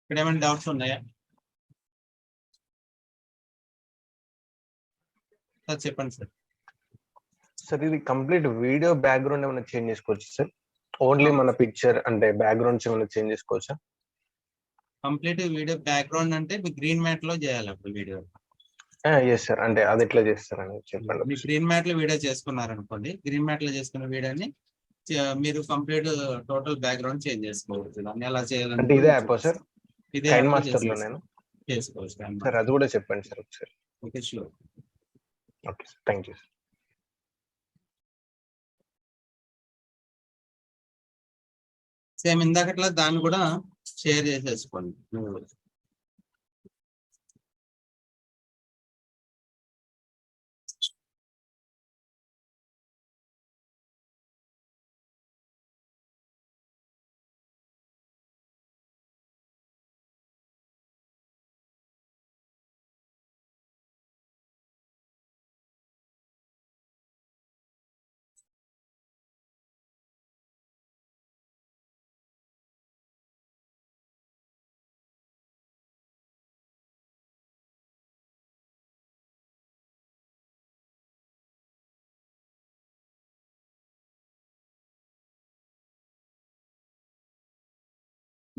ఇక్కడ ఏమైనా డౌట్స్ ఉన్నాయా సార్? చెప్పండి సార్. సార్ ఇది కంప్లీట్ వీడియో బ్యాక్గ్రౌండ్ ఏమైనా చేంజ్ చేసుకోవచ్చు సార్? ఓన్లీ మన పిక్చర్ అంటే బ్యాక్గ్రౌండ్స్ ఏమైనా చేంజ్ చేసుకోవచ్చా? కంప్లీట్ వీడియో బ్యాక్గ్రౌండ్ అంటే మీ గ్రీన్ మ్యాట్ లో చేయాలి అప్పుడు వీడియో. ఎస్ సార్, అంటే అది ఎట్లా చేస్తారని చెప్పండి. మీ గ్రీన్ మ్యాట్ లో వీడియో చేసుకున్నారనుకోండి, గ్రీన్ మ్యాట్ లో చేసుకున్న వీడియోని మీరు కంప్లీట్ టోటల్ బ్యాక్గ్రౌండ్ చేంజ్ చేసుకోవచ్చు. దాన్ని ఎలా అంటే చేయాలంటే ఇదే యాప్ సార్? ఇదే కైన్ మాస్టర్ లో నేను చేసుకోవచ్చు సార్, అది కూడా చెప్పండి సార్ ఒకసారి. Okay, sure. Okay sir, thank you. Same ఇందాకట్లా దాన్ని కూడా షేర్ చేసేసుకోండి.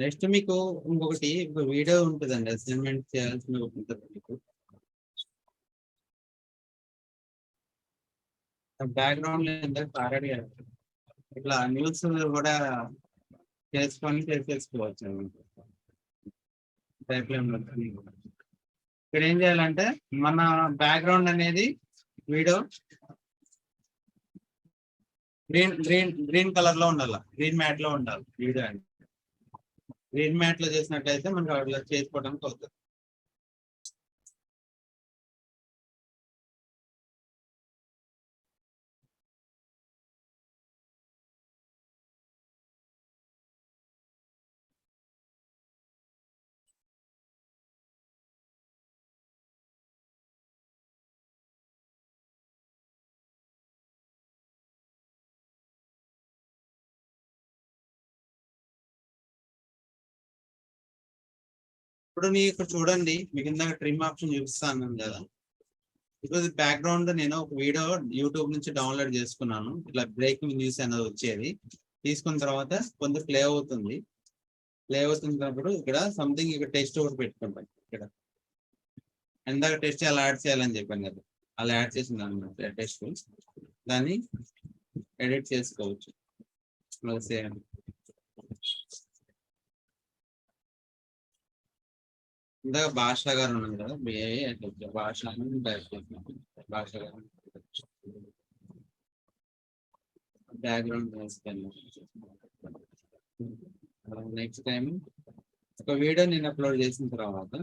నెక్స్ట్ మీకు ఇంకొకటి వీడియో ఉంటుందండి, అసైన్మెంట్ చేయాల్సిన ఉంటుంది మీకు. బ్యాక్గ్రౌండ్ లో ఎంత ఆల్రెడీ ఇట్లా న్యూస్ కూడా చేసేసుకోవచ్చు. ఇక్కడ ఏం చేయాలంటే మన బ్యాక్గ్రౌండ్ అనేది వీడియో గ్రీన్ కలర్ లో ఉండాలి, గ్రీన్ మ్యాట్ లో ఉండాలి వీడియో. అంటే గ్రీన్ మ్యాట్ లో చేసినట్టయితే మనకు అట్లా చేసుకోవడానికి అవుతుంది. ఇప్పుడు మీకు ఇక్కడ చూడండి, మీకు ఇందాక ట్రిమ్ ఆప్షన్ చూపిస్తాను కదా. ఇప్పుడు బ్యాక్గ్రౌండ్ నేను ఒక వీడియో యూట్యూబ్ నుంచి డౌన్లోడ్ చేసుకున్నాను. ఇట్లా బ్రేకింగ్ న్యూస్ అనేది వచ్చేది. తీసుకున్న తర్వాత కొంత ప్లే అవుతుంది. ప్లే అవుతున్నప్పుడు ఇక్కడ సంథింగ్ ఇక్కడ టెస్ట్ ఒకటి పెట్టుకుంటాం. ఇక్కడ ఇందాక టెస్ట్ అలా యాడ్ చేయాలని చెప్పాను కదా, అలా యాడ్ చేసింది అనమాట టెస్ట్. దాన్ని ఎడిట్ చేసుకోవచ్చు. సేమ్ ఇందాక భాష గారు ఉన్నది కదా, భాష భాష గారు బ్యాక్గ్రౌండ్ నెక్స్ట్ టైం ఒక వీడియో నేను అప్లోడ్ చేసిన తర్వాత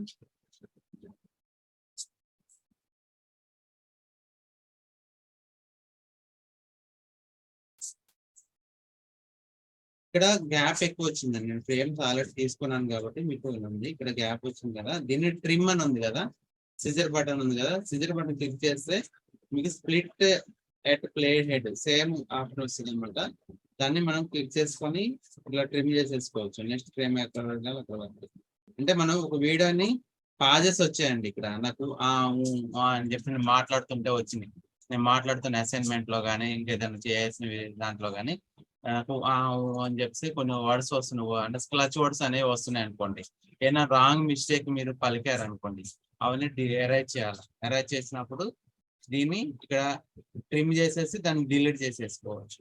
ఇక్కడ గ్యాప్ ఎక్కువ వచ్చిందండి. నేను ఫ్రేమ్స్ ఆల్రెడీ తీసుకున్నాను కాబట్టి మీకు ఉంది. ఇక్కడ గ్యాప్ వచ్చింది కదా, దీన్ని ట్రిమ్ అని ఉంది కదా, సిజర్ బటన్ ఉంది కదా, సిజర్ బటన్ క్లిక్ చేస్తే మీకు split at play head same option వస్తుంది అనమాట. దాన్ని మనం క్లిక్ చేసుకొని ఇట్లా ట్రిమ్ చేసేసుకోవచ్చు. నెక్స్ట్ ఫ్రేమ్ ఎక్కడ అక్కడ అంటే మనం ఒక వీడియోని పాజెస్ వచ్చాయండి. ఇక్కడ నాకు అని చెప్పి నేను మాట్లాడుతుంటే వచ్చింది. నేను మాట్లాడుతున్న అసైన్మెంట్ లో కానీ ఇంకేదైనా చేయాల్సిన దాంట్లో కానీ నాకు అని చెప్పి కొన్ని వర్డ్స్ వస్తున్నాయి, అంటే క్లచ్ వర్డ్స్ అనేవి వస్తున్నాయి అనుకోండి. ఏదైనా రాంగ్ మిస్టేక్ మీరు పలికారు అనుకోండి, అవన్నీ ఎరేజ్ చేయాలి. ఎరేజ్ చేసినప్పుడు దీన్ని ఇక్కడ ట్రిమ్ చేసేసి దాన్ని డిలీట్ చేసేసుకోవచ్చు.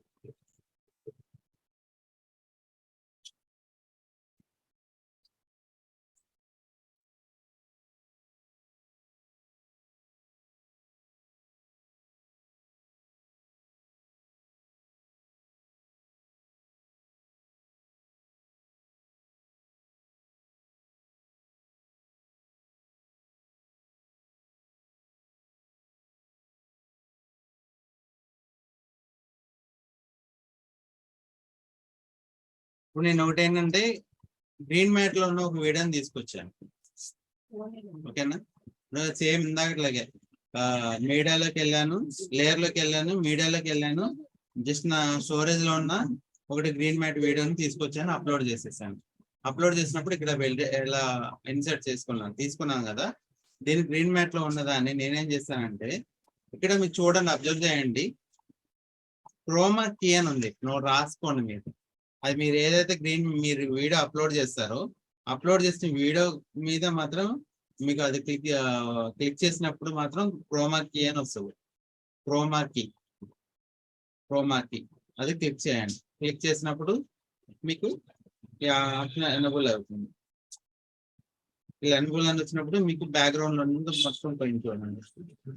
ఇప్పుడు నేను ఒకటి ఏంటంటే గ్రీన్ మ్యాట్ లో ఉన్న ఒక వీడియోని తీసుకొచ్చాను. ఓకేనా, సేమ్ ఇందాకట్లాగే మీడియాలోకి వెళ్ళాను, లేయర్ లోకి వెళ్ళాను, మీడియాలోకి వెళ్ళాను, జస్ట్ నా స్టోరేజ్ లో ఉన్న ఒకటి గ్రీన్ మ్యాట్ వీడియోని తీసుకొచ్చాను, అప్లోడ్ చేసేసాను. అప్లోడ్ చేసినప్పుడు ఇక్కడ వెళ్ళి ఇలా ఇన్సర్ట్ తీసుకున్నాను కదా. దీని గ్రీన్ మ్యాట్ లో ఉన్నదాన్ని నేనేం చేస్తానంటే ఇక్కడ మీరు చూడండి, అబ్జర్వ్ చేయండి, క్రోమా కీ అని ఉంది, రాసుకోండి మీరు. అది మీరు ఏదైతే మీరు వీడియో అప్లోడ్ చేస్తారో, అప్లోడ్ చేసిన వీడియో మీద మాత్రం మీకు అది క్లిక్ చేసినప్పుడు మాత్రం క్రోమా కీ అని వస్తుంది. క్రోమా కీ అది క్లిక్ చేయండి. క్లిక్ చేసినప్పుడు మీకు ఆప్షన్ ఎనబుల్ అవుతుంది. ఇలా ఎనబుల్ అని వచ్చినప్పుడు మీకు బ్యాక్గ్రౌండ్ లో మొత్తం పోయింది చూడండి.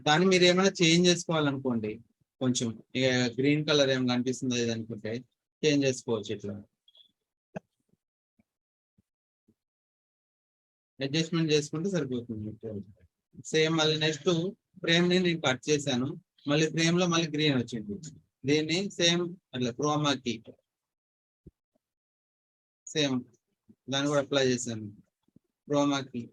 దాన్ని మీరు ఏమైనా చేంజ్ చేసుకోవాలనుకోండి, కొంచెం ఇక గ్రీన్ కలర్ ఏమైనా కనిపిస్తుంది ఇది అనుకుంటే చేంజ్ చేసుకోవచ్చు. ఇట్లా అడ్జస్ట్మెంట్ చేసుకుంటే సరిపోతుంది. సేమ్ మళ్ళీ నెక్స్ట్ ఫ్రేమ్ ని నేను కట్ చేశాను, మళ్ళీ ఫ్రేమ్ లో మళ్ళీ గ్రీన్ వచ్చింది. దీన్ని సేమ్ అట్లా క్రోమా కీ సేమ్ దాన్ని కూడా అప్లై చేశాను, క్రోమా కీ.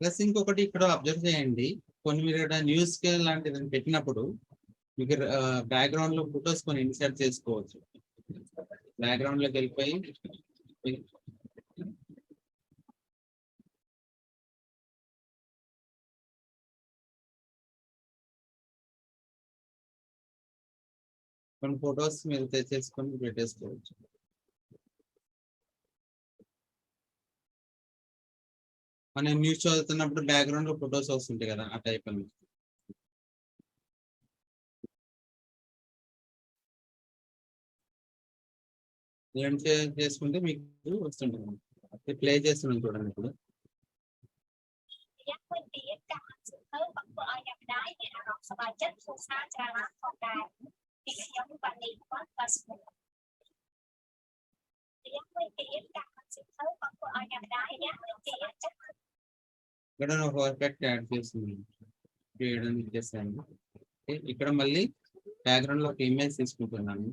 ప్లస్ ఇంకొకటి ఇక్కడ అబ్జర్వ్ చేయండి, కొన్ని మీరు న్యూస్ లాంటిది పెట్టినప్పుడు మీకు బ్యాక్గ్రౌండ్ లో ఫొటోస్ కొన్ని ఇన్సర్ట్ చేసుకోవచ్చు. బ్యాక్గ్రౌండ్ లోకి వెళ్ళిపోయి కొన్ని ఫొటోస్ మీరు తెచ్చేసుకొని పెట్టేసుకోవచ్చు. మనం న్యూస్ చదువుతున్నప్పుడు బ్యాక్గ్రౌండ్ లో ఫొటోస్ వస్తుంటాయి కదా, ఆ టైప్ అని. చేసుకుంటే మీకు వస్తుంటుంది. ప్లే చేస్తున్నాను చూడండి ఇప్పుడు. ఇక్కడ ఒక ఎఫెక్ట్ యాడ్ చేసాను. ఇక్కడ మళ్ళీ బ్యాక్గ్రౌండ్ లో ఒక ఇమేజ్ తీసుకుంటున్నాను.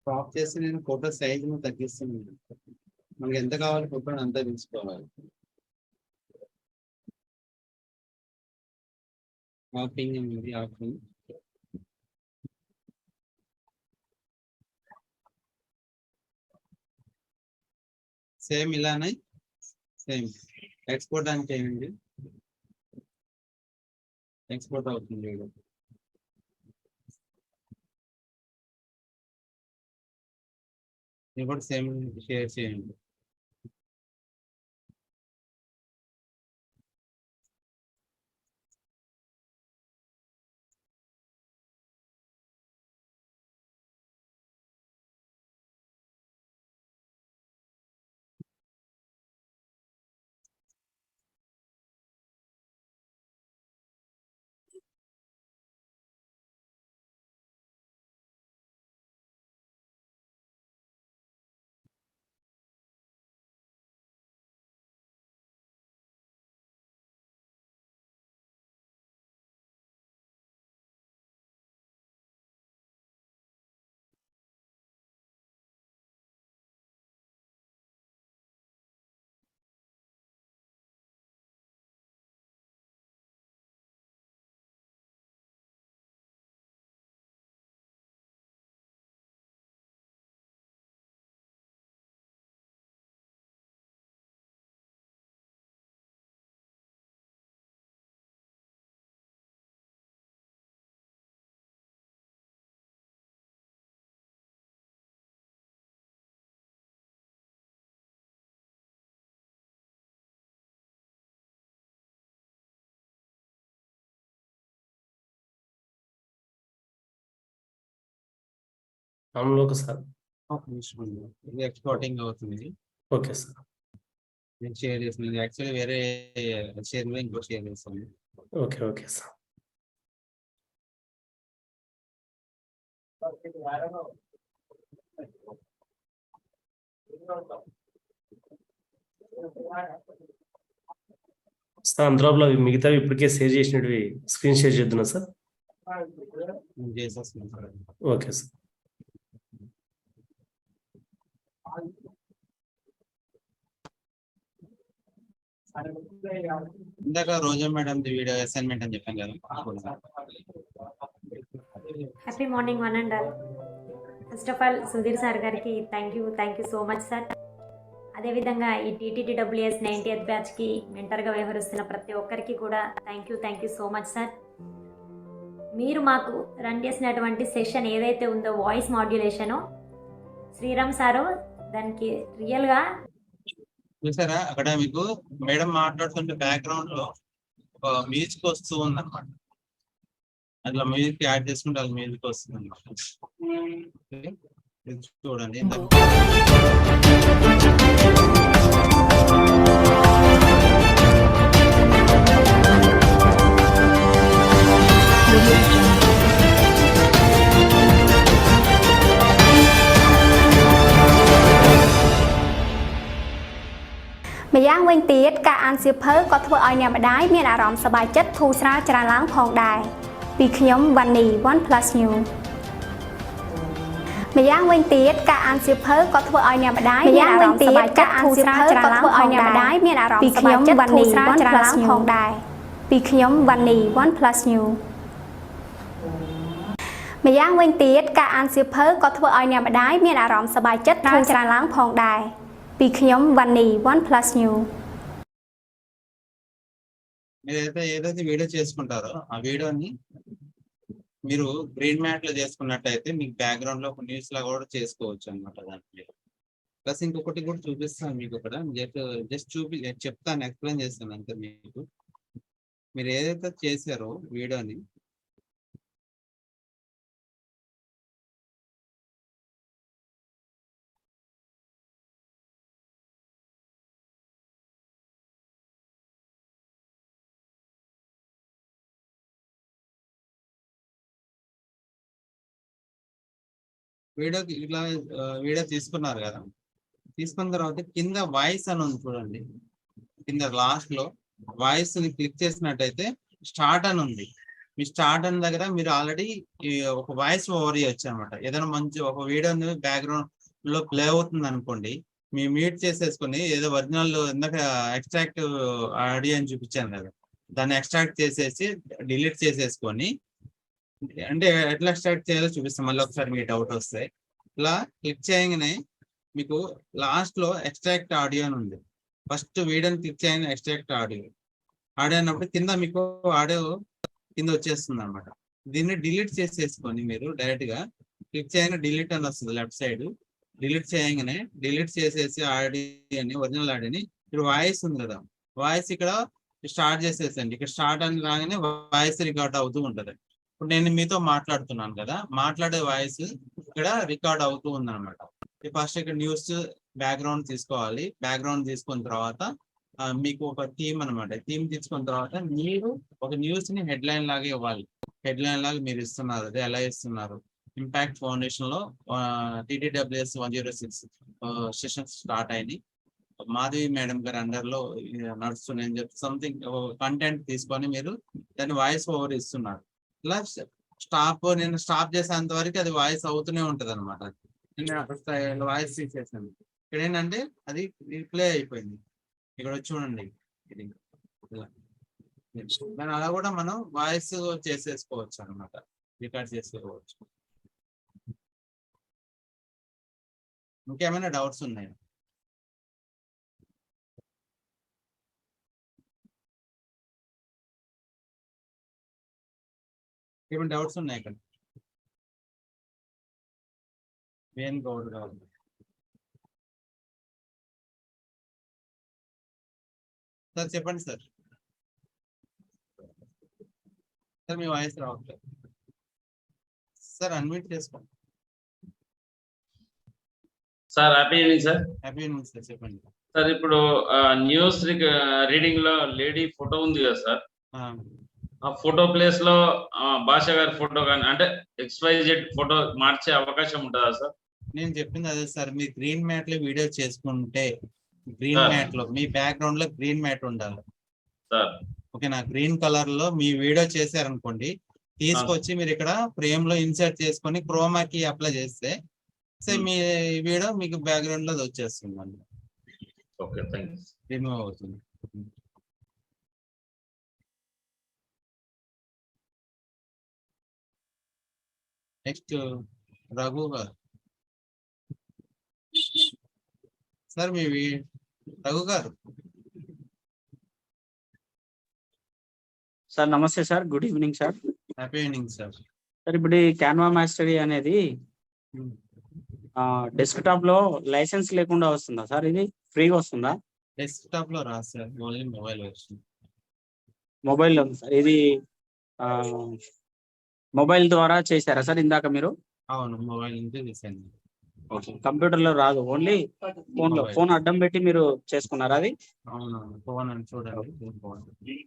క్రాప్ చేసి నేను ఫోటో సైజ్ తగ్గిస్తున్నాను. మనకి ఎంత కావాలి ఫోటో అంతా తీసుకోవాలి. ఆపింగ్ సేమ్ ఇలానే సేమ్ ఎక్స్పోర్ట్ అని చేయండి, ఎక్స్పోర్ట్ అవుతుంది. ఇది కూడా సేమ్ షేర్ చేయండి. రామ్లోక సార్. ఒక నిమిషం ఉండు. ఇది ఎక్స్పోర్టింగ్ అవుతుంది. Okay sir. నేను షేర్ చేసిన యాక్చువల్లీ వేరే షేర్ మీద ఇంకో షేర్ చేస్తాను. Okay okay sir. సార్ అందులో మిగతావి ఇప్పటికే షేర్ చేసినవి స్క్రీన్ షేర్ చేద్దునా సార్? నేను చేసేస్తున్నాను సార్. Okay sir. ఇందాక రోజా మేడం వీడియో అసైన్మెంట్ అని చెప్పాను కదా. Happy morning one and all. First of all Sudhir sir గారికి thank you so much sir. అదేవిధంగా ఈ TTTWS 90th బ్యాచ్కి మెంటర్గా వ్యవహరిస్తున్న ప్రతి ఒక్కరికి కూడా thank you so much sir. మీరు మాకు రన్ చేసినటువంటి సెషన్ ఏదైతే ఉందో వాయిస్ మాడ్యులేషను, శ్రీరామ్ సారు దానికి రియల్గా చూసారా అక్కడ మీకు మేడం మాట్లాడుతుంటే బ్యాక్గ్రౌండ్ లో ఒక మ్యూజిక్ వస్తూ ఉంది అనమాట. అట్లా మ్యూజిక్ యాడ్ చేసుకుంటే అది మ్యూజిక్ వస్తుంది అనమాట. చూడండి.ម្យ៉ាងវិញទៀតការអានសៀវភៅក៏ធ្វើឲ្យអ្នកម្ដាយមានអារម្មណ៍សប្បាយចិត្តធូរស្រាលច្រើនឡើងផងដែរពីខ្ញុំវ៉ាន់នី OnePlus New ម្យ៉ាងវិញទៀតការអានសៀវភៅក៏ធ្វើឲ្យអ្នកម្ដាយមានអារម្មណ៍សប្បាយចិត្តធូរស្រាលច្រើនឡើងផងដែរពីខ្ញុំវ៉ាន់នី OnePlus New ផងដែរពីខ្ញុំវ៉ាន់នី OnePlus New ម្យ៉ាងវិញទៀតការអានសៀវភៅក៏ធ្វើឲ្យអ្នកម្ដាយមានអារម្មណ៍សប្បាយចិត្តធូរស្រាលឡើងផងដែរពីខ្ញុំវ៉ាន់នី OnePlus New. మీరు ఏదైతే వీడియో చేసుకుంటారో ఆ వీడియోని మీరు గ్రీన్ మ్యాట్ లో చేసుకున్నట్టయితే మీకు బ్యాక్గ్రౌండ్ లో ఒక న్యూస్ లాగా కూడా చేసుకోవచ్చు అనమాట. దాంట్లో ప్లస్ ఇంకొకటి కూడా చూపిస్తాను మీకు ఇక్కడ. జస్ట్ చెప్తాను, ఎక్స్ప్లెయిన్ చేస్తాను అంతే. మీకు మీరు ఏదైతే చేశారో వీడియోని వీడియో తీసుకున్నారు కదా. తీసుకున్న తర్వాత కింద వాయిస్ అని ఉంది చూడండి. కింద లాస్ట్ లో వాయిస్ ని క్లిక్ చేసినట్టయితే స్టార్ట్ అని ఉంది. మీ స్టార్ట్ అని దగ్గర మీరు ఆల్రెడీ ఒక వాయిస్ ఓవర్ ఇవ్వచ్చు అనమాట. ఏదైనా మంచి ఒక వీడియో బ్యాక్గ్రౌండ్ లో ప్లే అవుతుంది అనుకోండి, మీ మ్యూట్ చేసేసుకొని ఏదో ఒరిజినల్ ఇందాక ఎక్స్ట్రాక్ట్ ఆడియో అని చూపించాను కదా, దాన్ని ఎక్స్ట్రాక్ట్ చేసేసి డిలీట్ చేసేసుకొని, అంటే ఎట్లా ఎక్స్ట్రాక్ట్ చేయాలో చూపిస్తాం. మళ్ళీ ఒకసారి మీ డౌట్ వస్తే ఇలా క్లిక్ చేయగానే మీకు లాస్ట్ లో ఎక్స్ట్రాక్ట్ ఆడియో అని ఉంది. ఫస్ట్ వీడియోని క్లిక్ చేయగానే ఎక్స్ట్రాక్ట్ ఆడియో అన్నప్పుడు కింద మీకు ఆడియో కింద వచ్చేస్తుంది అనమాట. దీన్ని డిలీట్ చేసేసుకొని మీరు డైరెక్ట్ గా క్లిక్ చేయగానే డిలీట్ అని వస్తుంది లెఫ్ట్ సైడ్. డిలీట్ చేయగానే డిలీట్ చేసేసి ఆడియోని, ఒరిజినల్ ఆడియోని, ఇప్పుడు వాయిస్ ఉంది కదా, వాయిస్ ఇక్కడ స్టార్ట్ చేసేసండి. ఇక్కడ స్టార్ట్ అని రాగానే వాయిస్ రికార్డ్ అవుతూ ఉంటది. ఇప్పుడు నేను మీతో మాట్లాడుతున్నాను కదా, మాట్లాడే వాయిస్ ఇక్కడ రికార్డ్ అవుతూ ఉంది అనమాట. ఫస్ట్ ఇక్కడ న్యూస్ బ్యాక్గ్రౌండ్ తీసుకోవాలి. బ్యాక్గ్రౌండ్ తీసుకున్న తర్వాత మీకు ఒక థీమ్ అనమాట. థీమ్ తీసుకున్న తర్వాత మీరు ఒక న్యూస్ ని హెడ్ లైన్ లాగా ఇవ్వాలి. హెడ్ లైన్ లాగా మీరు ఇస్తున్నారు. అది ఎలా ఇస్తున్నారు? ఇంపాక్ట్ ఫౌండేషన్ లో TTWS 106 సెషన్స్ స్టార్ట్ అయినాయి. మాధవి మేడం గారి అండర్ లో నడుస్తున్నాయని చెప్పి సంథింగ్ కంటెంట్ తీసుకొని మీరు దాన్ని వాయిస్ ఓవర్ ఇస్తున్నారు. ఇలా నేను స్టాప్ చేసేంత వరకు అది వాయిస్ అవుతూనే ఉంటది అనమాట. నేను వాయిస్ తీసేసాను. ఇక్కడ ఏంటంటే అది రిప్లే అయిపోయింది. ఇక్కడ చూడండి, ఇది దాని అలా కూడా మనం వాయిస్ చేసేసుకోవచ్చు అనమాట, రికార్డ్ చేసుకోవచ్చు. ఇంకేమైనా డౌట్స్ ఉన్నాయా? ఏమైనా డౌట్స్ ఉన్నాయి ఇక్కడ? వేన్ గౌడ్ గారు సార్ చెప్పండి సార్. సార్ మీ వాయిస్ రావట్లేదు సార్, అన్మ్యూట్ చేసుకోండి. Sir happy evening sir. Happy evening sir, చెప్పండి. సార్ ఇప్పుడు న్యూస్ రీడింగ్ లో లేడీ ఫోటో ఉంది కదా సార్, ఆ ఫోటో ప్లేస్ లో భాష గారి ఫోటో కానీ అంటే XYZ ఫోటో మార్చే అవకాశం ఉంటుందా సార్? నేను చెప్పింది అదే సార్, మీరు గ్రీన్ మ్యాట్ లో వీడియో చేసుకుంటే గ్రీన్ మ్యాట్ లో మీ బ్యాక్గ్రౌండ్ లో గ్రీన్ మ్యాట్ ఉండాలి సార్. ఓకేనా? గ్రీన్ కలర్ లో మీ వీడియో చేశారనుకోండి, తీసుకొచ్చి మీరు ఇక్కడ ఫ్రేమ్ లో ఇన్సర్ట్ చేసుకొని క్రోమాకి అప్లై చేస్తే మీ వీడియో మీకు బ్యాక్గ్రౌండ్ లో వచ్చేస్తుంది అండి. Okay, thank you. రిమూవ్ అవుతుంది. నెక్స్ట్ రఘు గారు. సార్ మీ రఘు గారు. సార్ నమస్తే sir, good evening sir. Happy evening sir. Sir ఇప్పుడు ఈ క్యాన్వా మాస్టరీ అనేది డెస్క్టాప్ లో లైసెన్స్ లేకుండా వస్తుందా సార్? ఇది ఫ్రీగా వస్తుందా? డెస్క్టాప్ లో రాదు సార్, ఓన్లీ మొబైల్ వెర్షన్. మొబైల్లో ఉంది సార్. ఇది మొబైల్ ద్వారా చేశారా సార్ ఇందాక మీరు? అవును, మొబైల్ నుంచి తీసాను. కంప్యూటర్ లో రాదు, ఓన్లీ ఫోన్ లో. ఫోన్ అడ్డం పెట్టి మీరు చేసుకున్నారా అది? అవునవును, ఫోన్ అని చూడండి.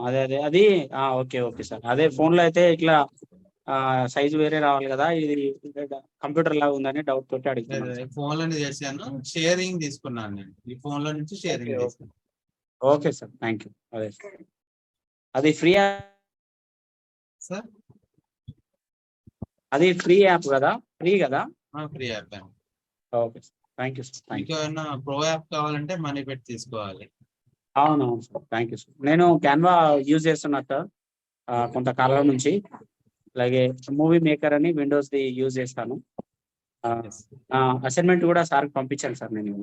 అదే అదే అది ఓకే ఓకే సార్. అదే ఫోన్ లో అయితే ఇట్లా సైజు వేరే రావాలి కదా, ఇది కంప్యూటర్ లాగా ఉందని డౌట్ తోటి అడుగుతున్నాను. ఫోన్ లోనే చేశాను, షేరింగ్ తీసుకున్నాను నేను. ఈ ఫోన్ లో నుంచి షేరింగ్ తీసుకున్నాను. Okay sir, thank you. అదే అది ఫ్రీ సార్, అది ఫ్రీ యాప్ కదా? ఫ్రీ కదా? Free app. Okay sir, thank you sir. మీకు ఏమైనా ప్రో యాప్ కావాలంటే మనీ పెట్టి తీసుకోవాలి. అవునవును సార్, థ్యాంక్ యూ సార్. నేను క్యాన్వా యూజ్ చేస్తున్నా సార్ కొంతకాలం నుంచి. అలాగే మూవీ మేకర్ అని విండోస్ ది యూజ్ చేస్తాను. అసైన్మెంట్ కూడా సార్కి పంపించాను సార్ నేను.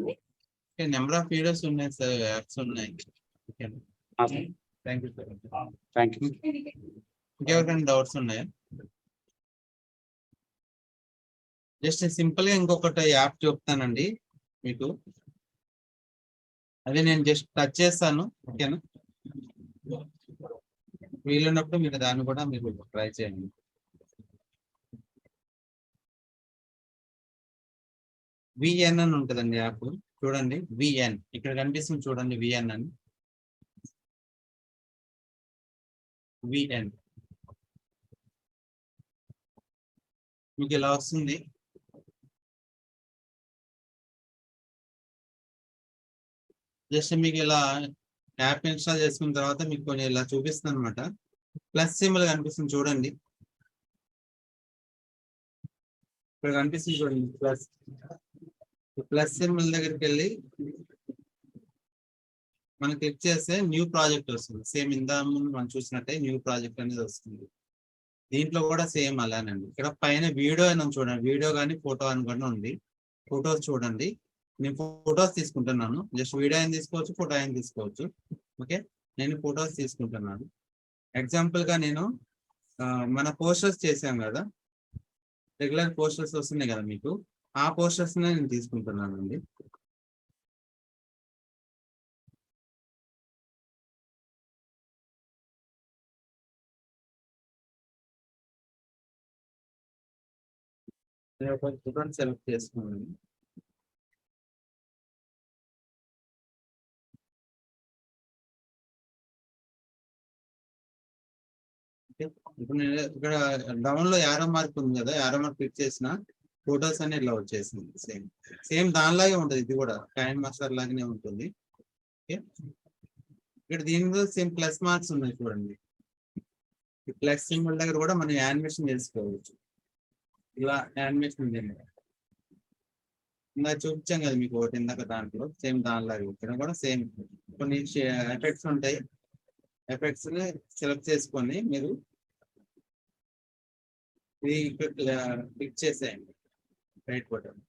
నెంబర్ ఆఫ్ వీడియోస్ ఉన్నాయి సార్, యాప్స్ ఉన్నాయి. Thank you sir. Thank you. ఇంకెవరికైనా డౌట్స్ ఉన్నాయా? జస్ట్ సింపుల్ గా ఇంకొకటి యాప్ చెప్తానండి మీకు. అదే నేను జస్ట్ టచ్ చేస్తాను, ఓకేనా? వీలున్నప్పుడు మీరు దాన్ని కూడా మీరు ట్రై చేయండి. VN అని ఉంటుందండి యాప్, చూడండి. VN ఇక్కడ కనిపిస్తుంది చూడండి, VN అని. VN మీకు ఇలా వస్తుంది. జస్ట్ మీకు ఇలా యాప్ ఇన్స్టాల్ చేసుకున్న తర్వాత మీకు కొన్ని ఇలా చూపిస్తుంది అనమాట. ప్లస్ సింబల్ కనిపిస్తుంది చూడండి, ఇక్కడ కనిపిస్తుంది చూడండి ప్లస్. ప్లస్ సింబల్ దగ్గరికి వెళ్ళి మనం క్లిక్ చేస్తే న్యూ ప్రాజెక్ట్ వస్తుంది. సేమ్ ఇందా ముందు మనం చూసినట్టే న్యూ ప్రాజెక్ట్ అనేది వస్తుంది. దీంట్లో కూడా సేమ్ అలానండి. ఇక్కడ పైన వీడియో అయినా చూడండి, వీడియో కానీ ఫోటో అని కూడా ఉంది. ఫొటోస్ చూడండి, నేను ఫొటోస్ తీసుకుంటున్నాను. జస్ట్ వీడియో అయినా తీసుకోవచ్చు, ఫోటో అయినా తీసుకోవచ్చు. ఓకే, నేను ఫొటోస్ తీసుకుంటున్నాను. ఎగ్జాంపుల్ గా నేను మన పోస్టర్స్ చేసాం కదా, రెగ్యులర్ పోస్టర్స్ వస్తున్నాయి కదా మీకు, ఆ పోస్టర్స్ నేను తీసుకుంటున్నాను అండి. ఫోటోని సెలెక్ట్ చేసుకున్నాను. ఇప్పుడు నేను ఇక్కడ డౌన్ లో యారో మార్క్ ఉంది కదా, యారో మార్క్ క్లిక్ చేసిన ఫోటోస్ అని ఇలా వచ్చేసింది. సేమ్ సేమ్ దానిలాగే ఉంటుంది, ఇది కూడా కైన్ మాస్టర్ లాగానే ఉంటుంది. ఓకే, ఇక్కడ దీనిలో సేమ్ ప్లస్ మార్క్స్ ఉన్నాయి చూడండి. ఈ ప్లస్ సింబల్ దగ్గర కూడా మనం యానిమేషన్ చేసుకోవచ్చు. ఇలా యానిమేషన్ ఉంది, ఇందాక చూపించాం కదా మీకు ఒకటి ఇందాక, దాంట్లో సేమ్ దానిలాగా ఇక్కడ కూడా సేమ్ కొన్ని ఎఫెక్ట్స్ ఉంటాయి. ఎఫెక్ట్స్ ని సెలెక్ట్ చేసుకొని మీరు ఇది క్లిక్ చేసేయండి, రైట్ బటన్.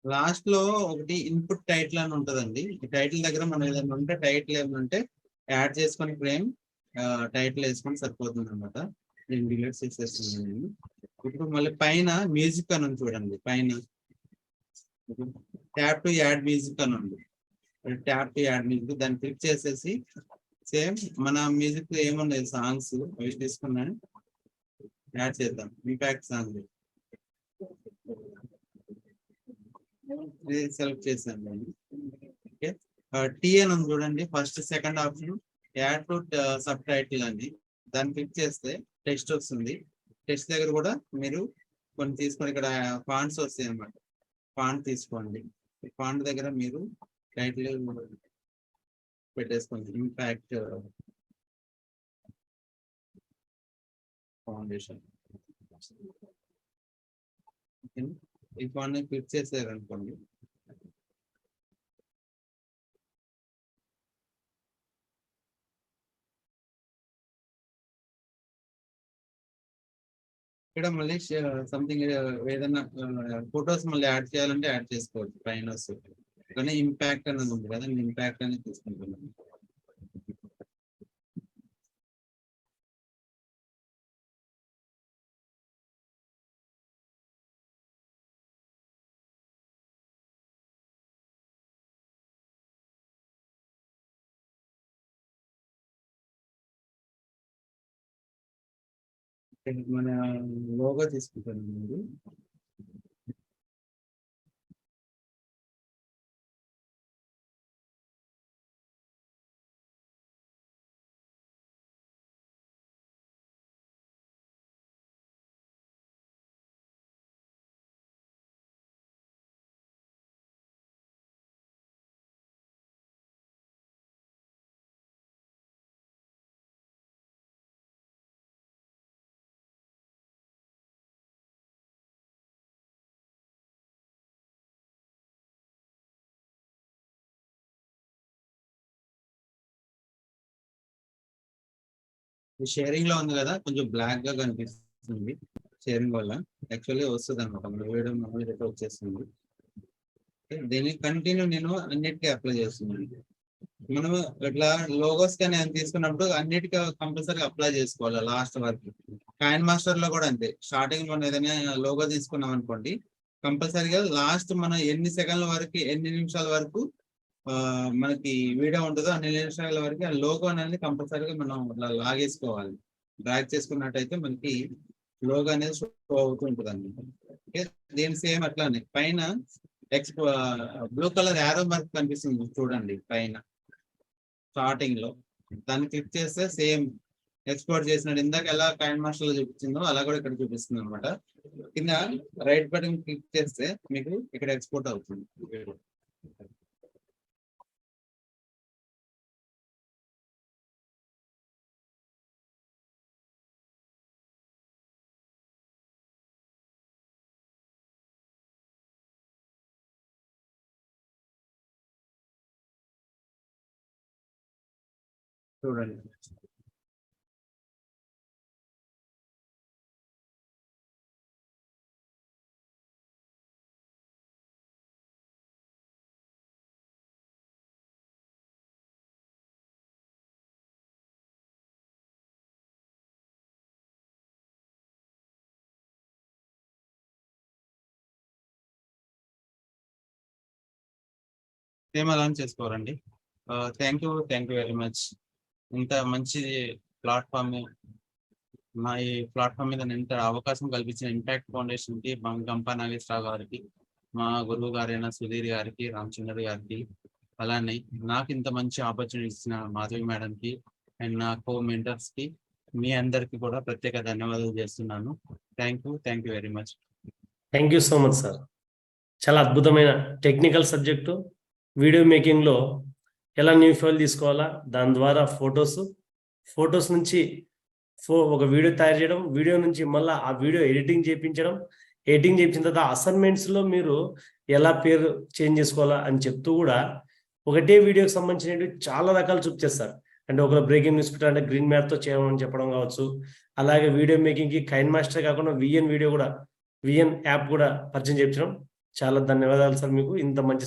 లాస్ట్ లో ఒకటి ఇన్పుట్ టైటిల్ అని ఉంటుందండి. ఈ టైటిల్ దగ్గర మనం ఏదైనా ఉంటే టైటిల్ ఏమంటే యాడ్ చేసుకొని ఫ్రేమ్ టైటిల్ వేసుకొని సరిపోతుంది అనమాట. నేను డిలీట్ చేసేస్తున్నాను నేను. ఇప్పుడు మళ్ళీ పైన మ్యూజిక్ అని ఉంది చూడండి, పైన ట్యాప్ టు యాడ్ మ్యూజిక్ అని ఉంది. ట్యాప్ టు యాడ్ మ్యూజిక్ దాన్ని క్లిక్ చేసేసి సేమ్ మన మ్యూజిక్ ఏమున్నాయి సాంగ్స్ అవి తీసుకున్నాను యాడ్ చేద్దాం. ఇంపాక్ట్ సాంగ్ సెలెక్ట్ చేశాను నేను. ఓకే, టీ అని ఉంది చూడండి, first second option add to sub title అని. దాన్ని క్లిక్ చేస్తే టెక్స్ట్ వస్తుంది. టెక్స్ట్ దగ్గర కూడా మీరు కొన్ని తీసుకొని ఇక్కడ ఫాంట్స్ వస్తాయి అన్నమాట. ఫాంట్ తీసుకోండి. ఫాంట్ దగ్గర మీరు టైటిల్ పెట్టేసుకోండి, ఇంపాక్ట్ ఫౌండేషన్. ఈ ఫాంట్ క్లిక్ చేసారు అనుకోండి, ఇక్కడ మళ్ళీ సంథింగ్ ఏదైనా ఫొటోస్ మళ్ళీ యాడ్ చేయాలంటే యాడ్ చేసుకోవచ్చు. పైన వస్తుంది కానీ ఇంపాక్ట్ అనేది ఉంది కదా, నేను ఇంపాక్ట్ అనేది తీసుకుంటున్నాను. మన లోగో తీసుకుంటాను మీరు. షేరింగ్ లో ఉంది కదా, కొంచెం బ్లాక్ గా కనిపిస్తుంది షేరింగ్ వల్ల. యాక్చువల్లీ వస్తుంది అనమాట, వీడియో మామూలుగా వచ్చేస్తుంది. దీన్ని కంటిన్యూ నేను అన్నిటికీ అప్లై చేస్తున్నాను. మనం ఇట్లా లోగోస్ కానీ తీసుకున్నప్పుడు అన్నిటికీ కంపల్సరీ అప్లై చేసుకోవాలి లాస్ట్ వరకు. కాయిన్ మాస్టర్ లో కూడా అంతే, స్టార్టింగ్ లో ఏదైనా లోగో తీసుకున్నాం అనుకోండి, కంపల్సరీగా లాస్ట్ మనం ఎన్ని సెకండ్ల వరకు, ఎన్ని నిమిషాల వరకు మనకి వీడియో ఉంటుందో అన్ని నిమిషాల వరకు ఆ లోగో అనేది కంపల్సరీగా మనం ఇట్లా లాగేసుకోవాలి. డ్రాగ్ చేసుకున్నట్టయితే మనకి లోగో అనేది షో అవుతుంటుంది అన్నమాట. ఓకే, దీని సేమ్ అట్లానే పైన బ్లూ కలర్ యారో మార్క్ కనిపిస్తుంది చూడండి పైన స్టార్టింగ్ లో. దాన్ని క్లిక్ చేస్తే సేమ్ ఎక్స్పోర్ట్ చేసినట్టు ఇందాక ఎలా కాయిన్ మాస్టర్ లో చూపించిందో అలా కూడా ఇక్కడ చూపిస్తుంది అనమాట. కింద రైట్ బటన్ క్లిక్ చేస్తే మీకు ఇక్కడ ఎక్స్పోర్ట్ అవుతుంది. చూడండి, సేమ్ అలా చేసుకోవాలండి. Thank you very much. ఇంత మంచి ప్లాట్ఫామ్, మా ఈ ప్లాట్ఫామ్ మీద ఇంత అవకాశం కల్పించిన ఇంపాక్ట్ ఫౌండేషన్ కి, గంపా నాగేశ్వరరావు గారికి, మా గురువు గారైన సుధీర్ గారికి, రామచంద్ర గారికి, అలానే నాకు ఇంత మంచి ఆపర్చునిటీ ఇచ్చిన మాధవి మేడం కి అండ్ నా కో మెంటర్స్ కి, మీ అందరికి కూడా ప్రత్యేక ధన్యవాదాలు చేస్తున్నాను. Thank you very much. Thank you so much sir. చాలా అద్భుతమైన టెక్నికల్ సబ్జెక్టు. వీడియో మేకింగ్లో ఎలా న్యూ ఫైల్ తీసుకోవాలా, దాని ద్వారా ఫొటోస్ నుంచి ఒక వీడియో తయారు చేయడం, వీడియో నుంచి మళ్ళీ ఆ వీడియో ఎడిటింగ్ చేయించడం, ఎడిటింగ్ చేయించిన తర్వాత అసైన్మెంట్స్లో మీరు ఎలా పేరు చేంజ్ చేసుకోవాలా అని చెప్తూ కూడా ఒకటే వీడియోకి సంబంధించినవి చాలా రకాలు చూపించేస్తారు. అంటే ఒకరు బ్రేకింగ్ న్యూస్ పెట్టారు అంటే గ్రీన్ మ్యాట్తో చేయమని చెప్పడం కావచ్చు. అలాగే వీడియో మేకింగ్కి కైన్ మాస్టర్ కాకుండా విఎన్ యాప్ కూడా పరిచయం చేయించడం. చాలా ధన్యవాదాలు సార్ మీకు ఇంత మంచి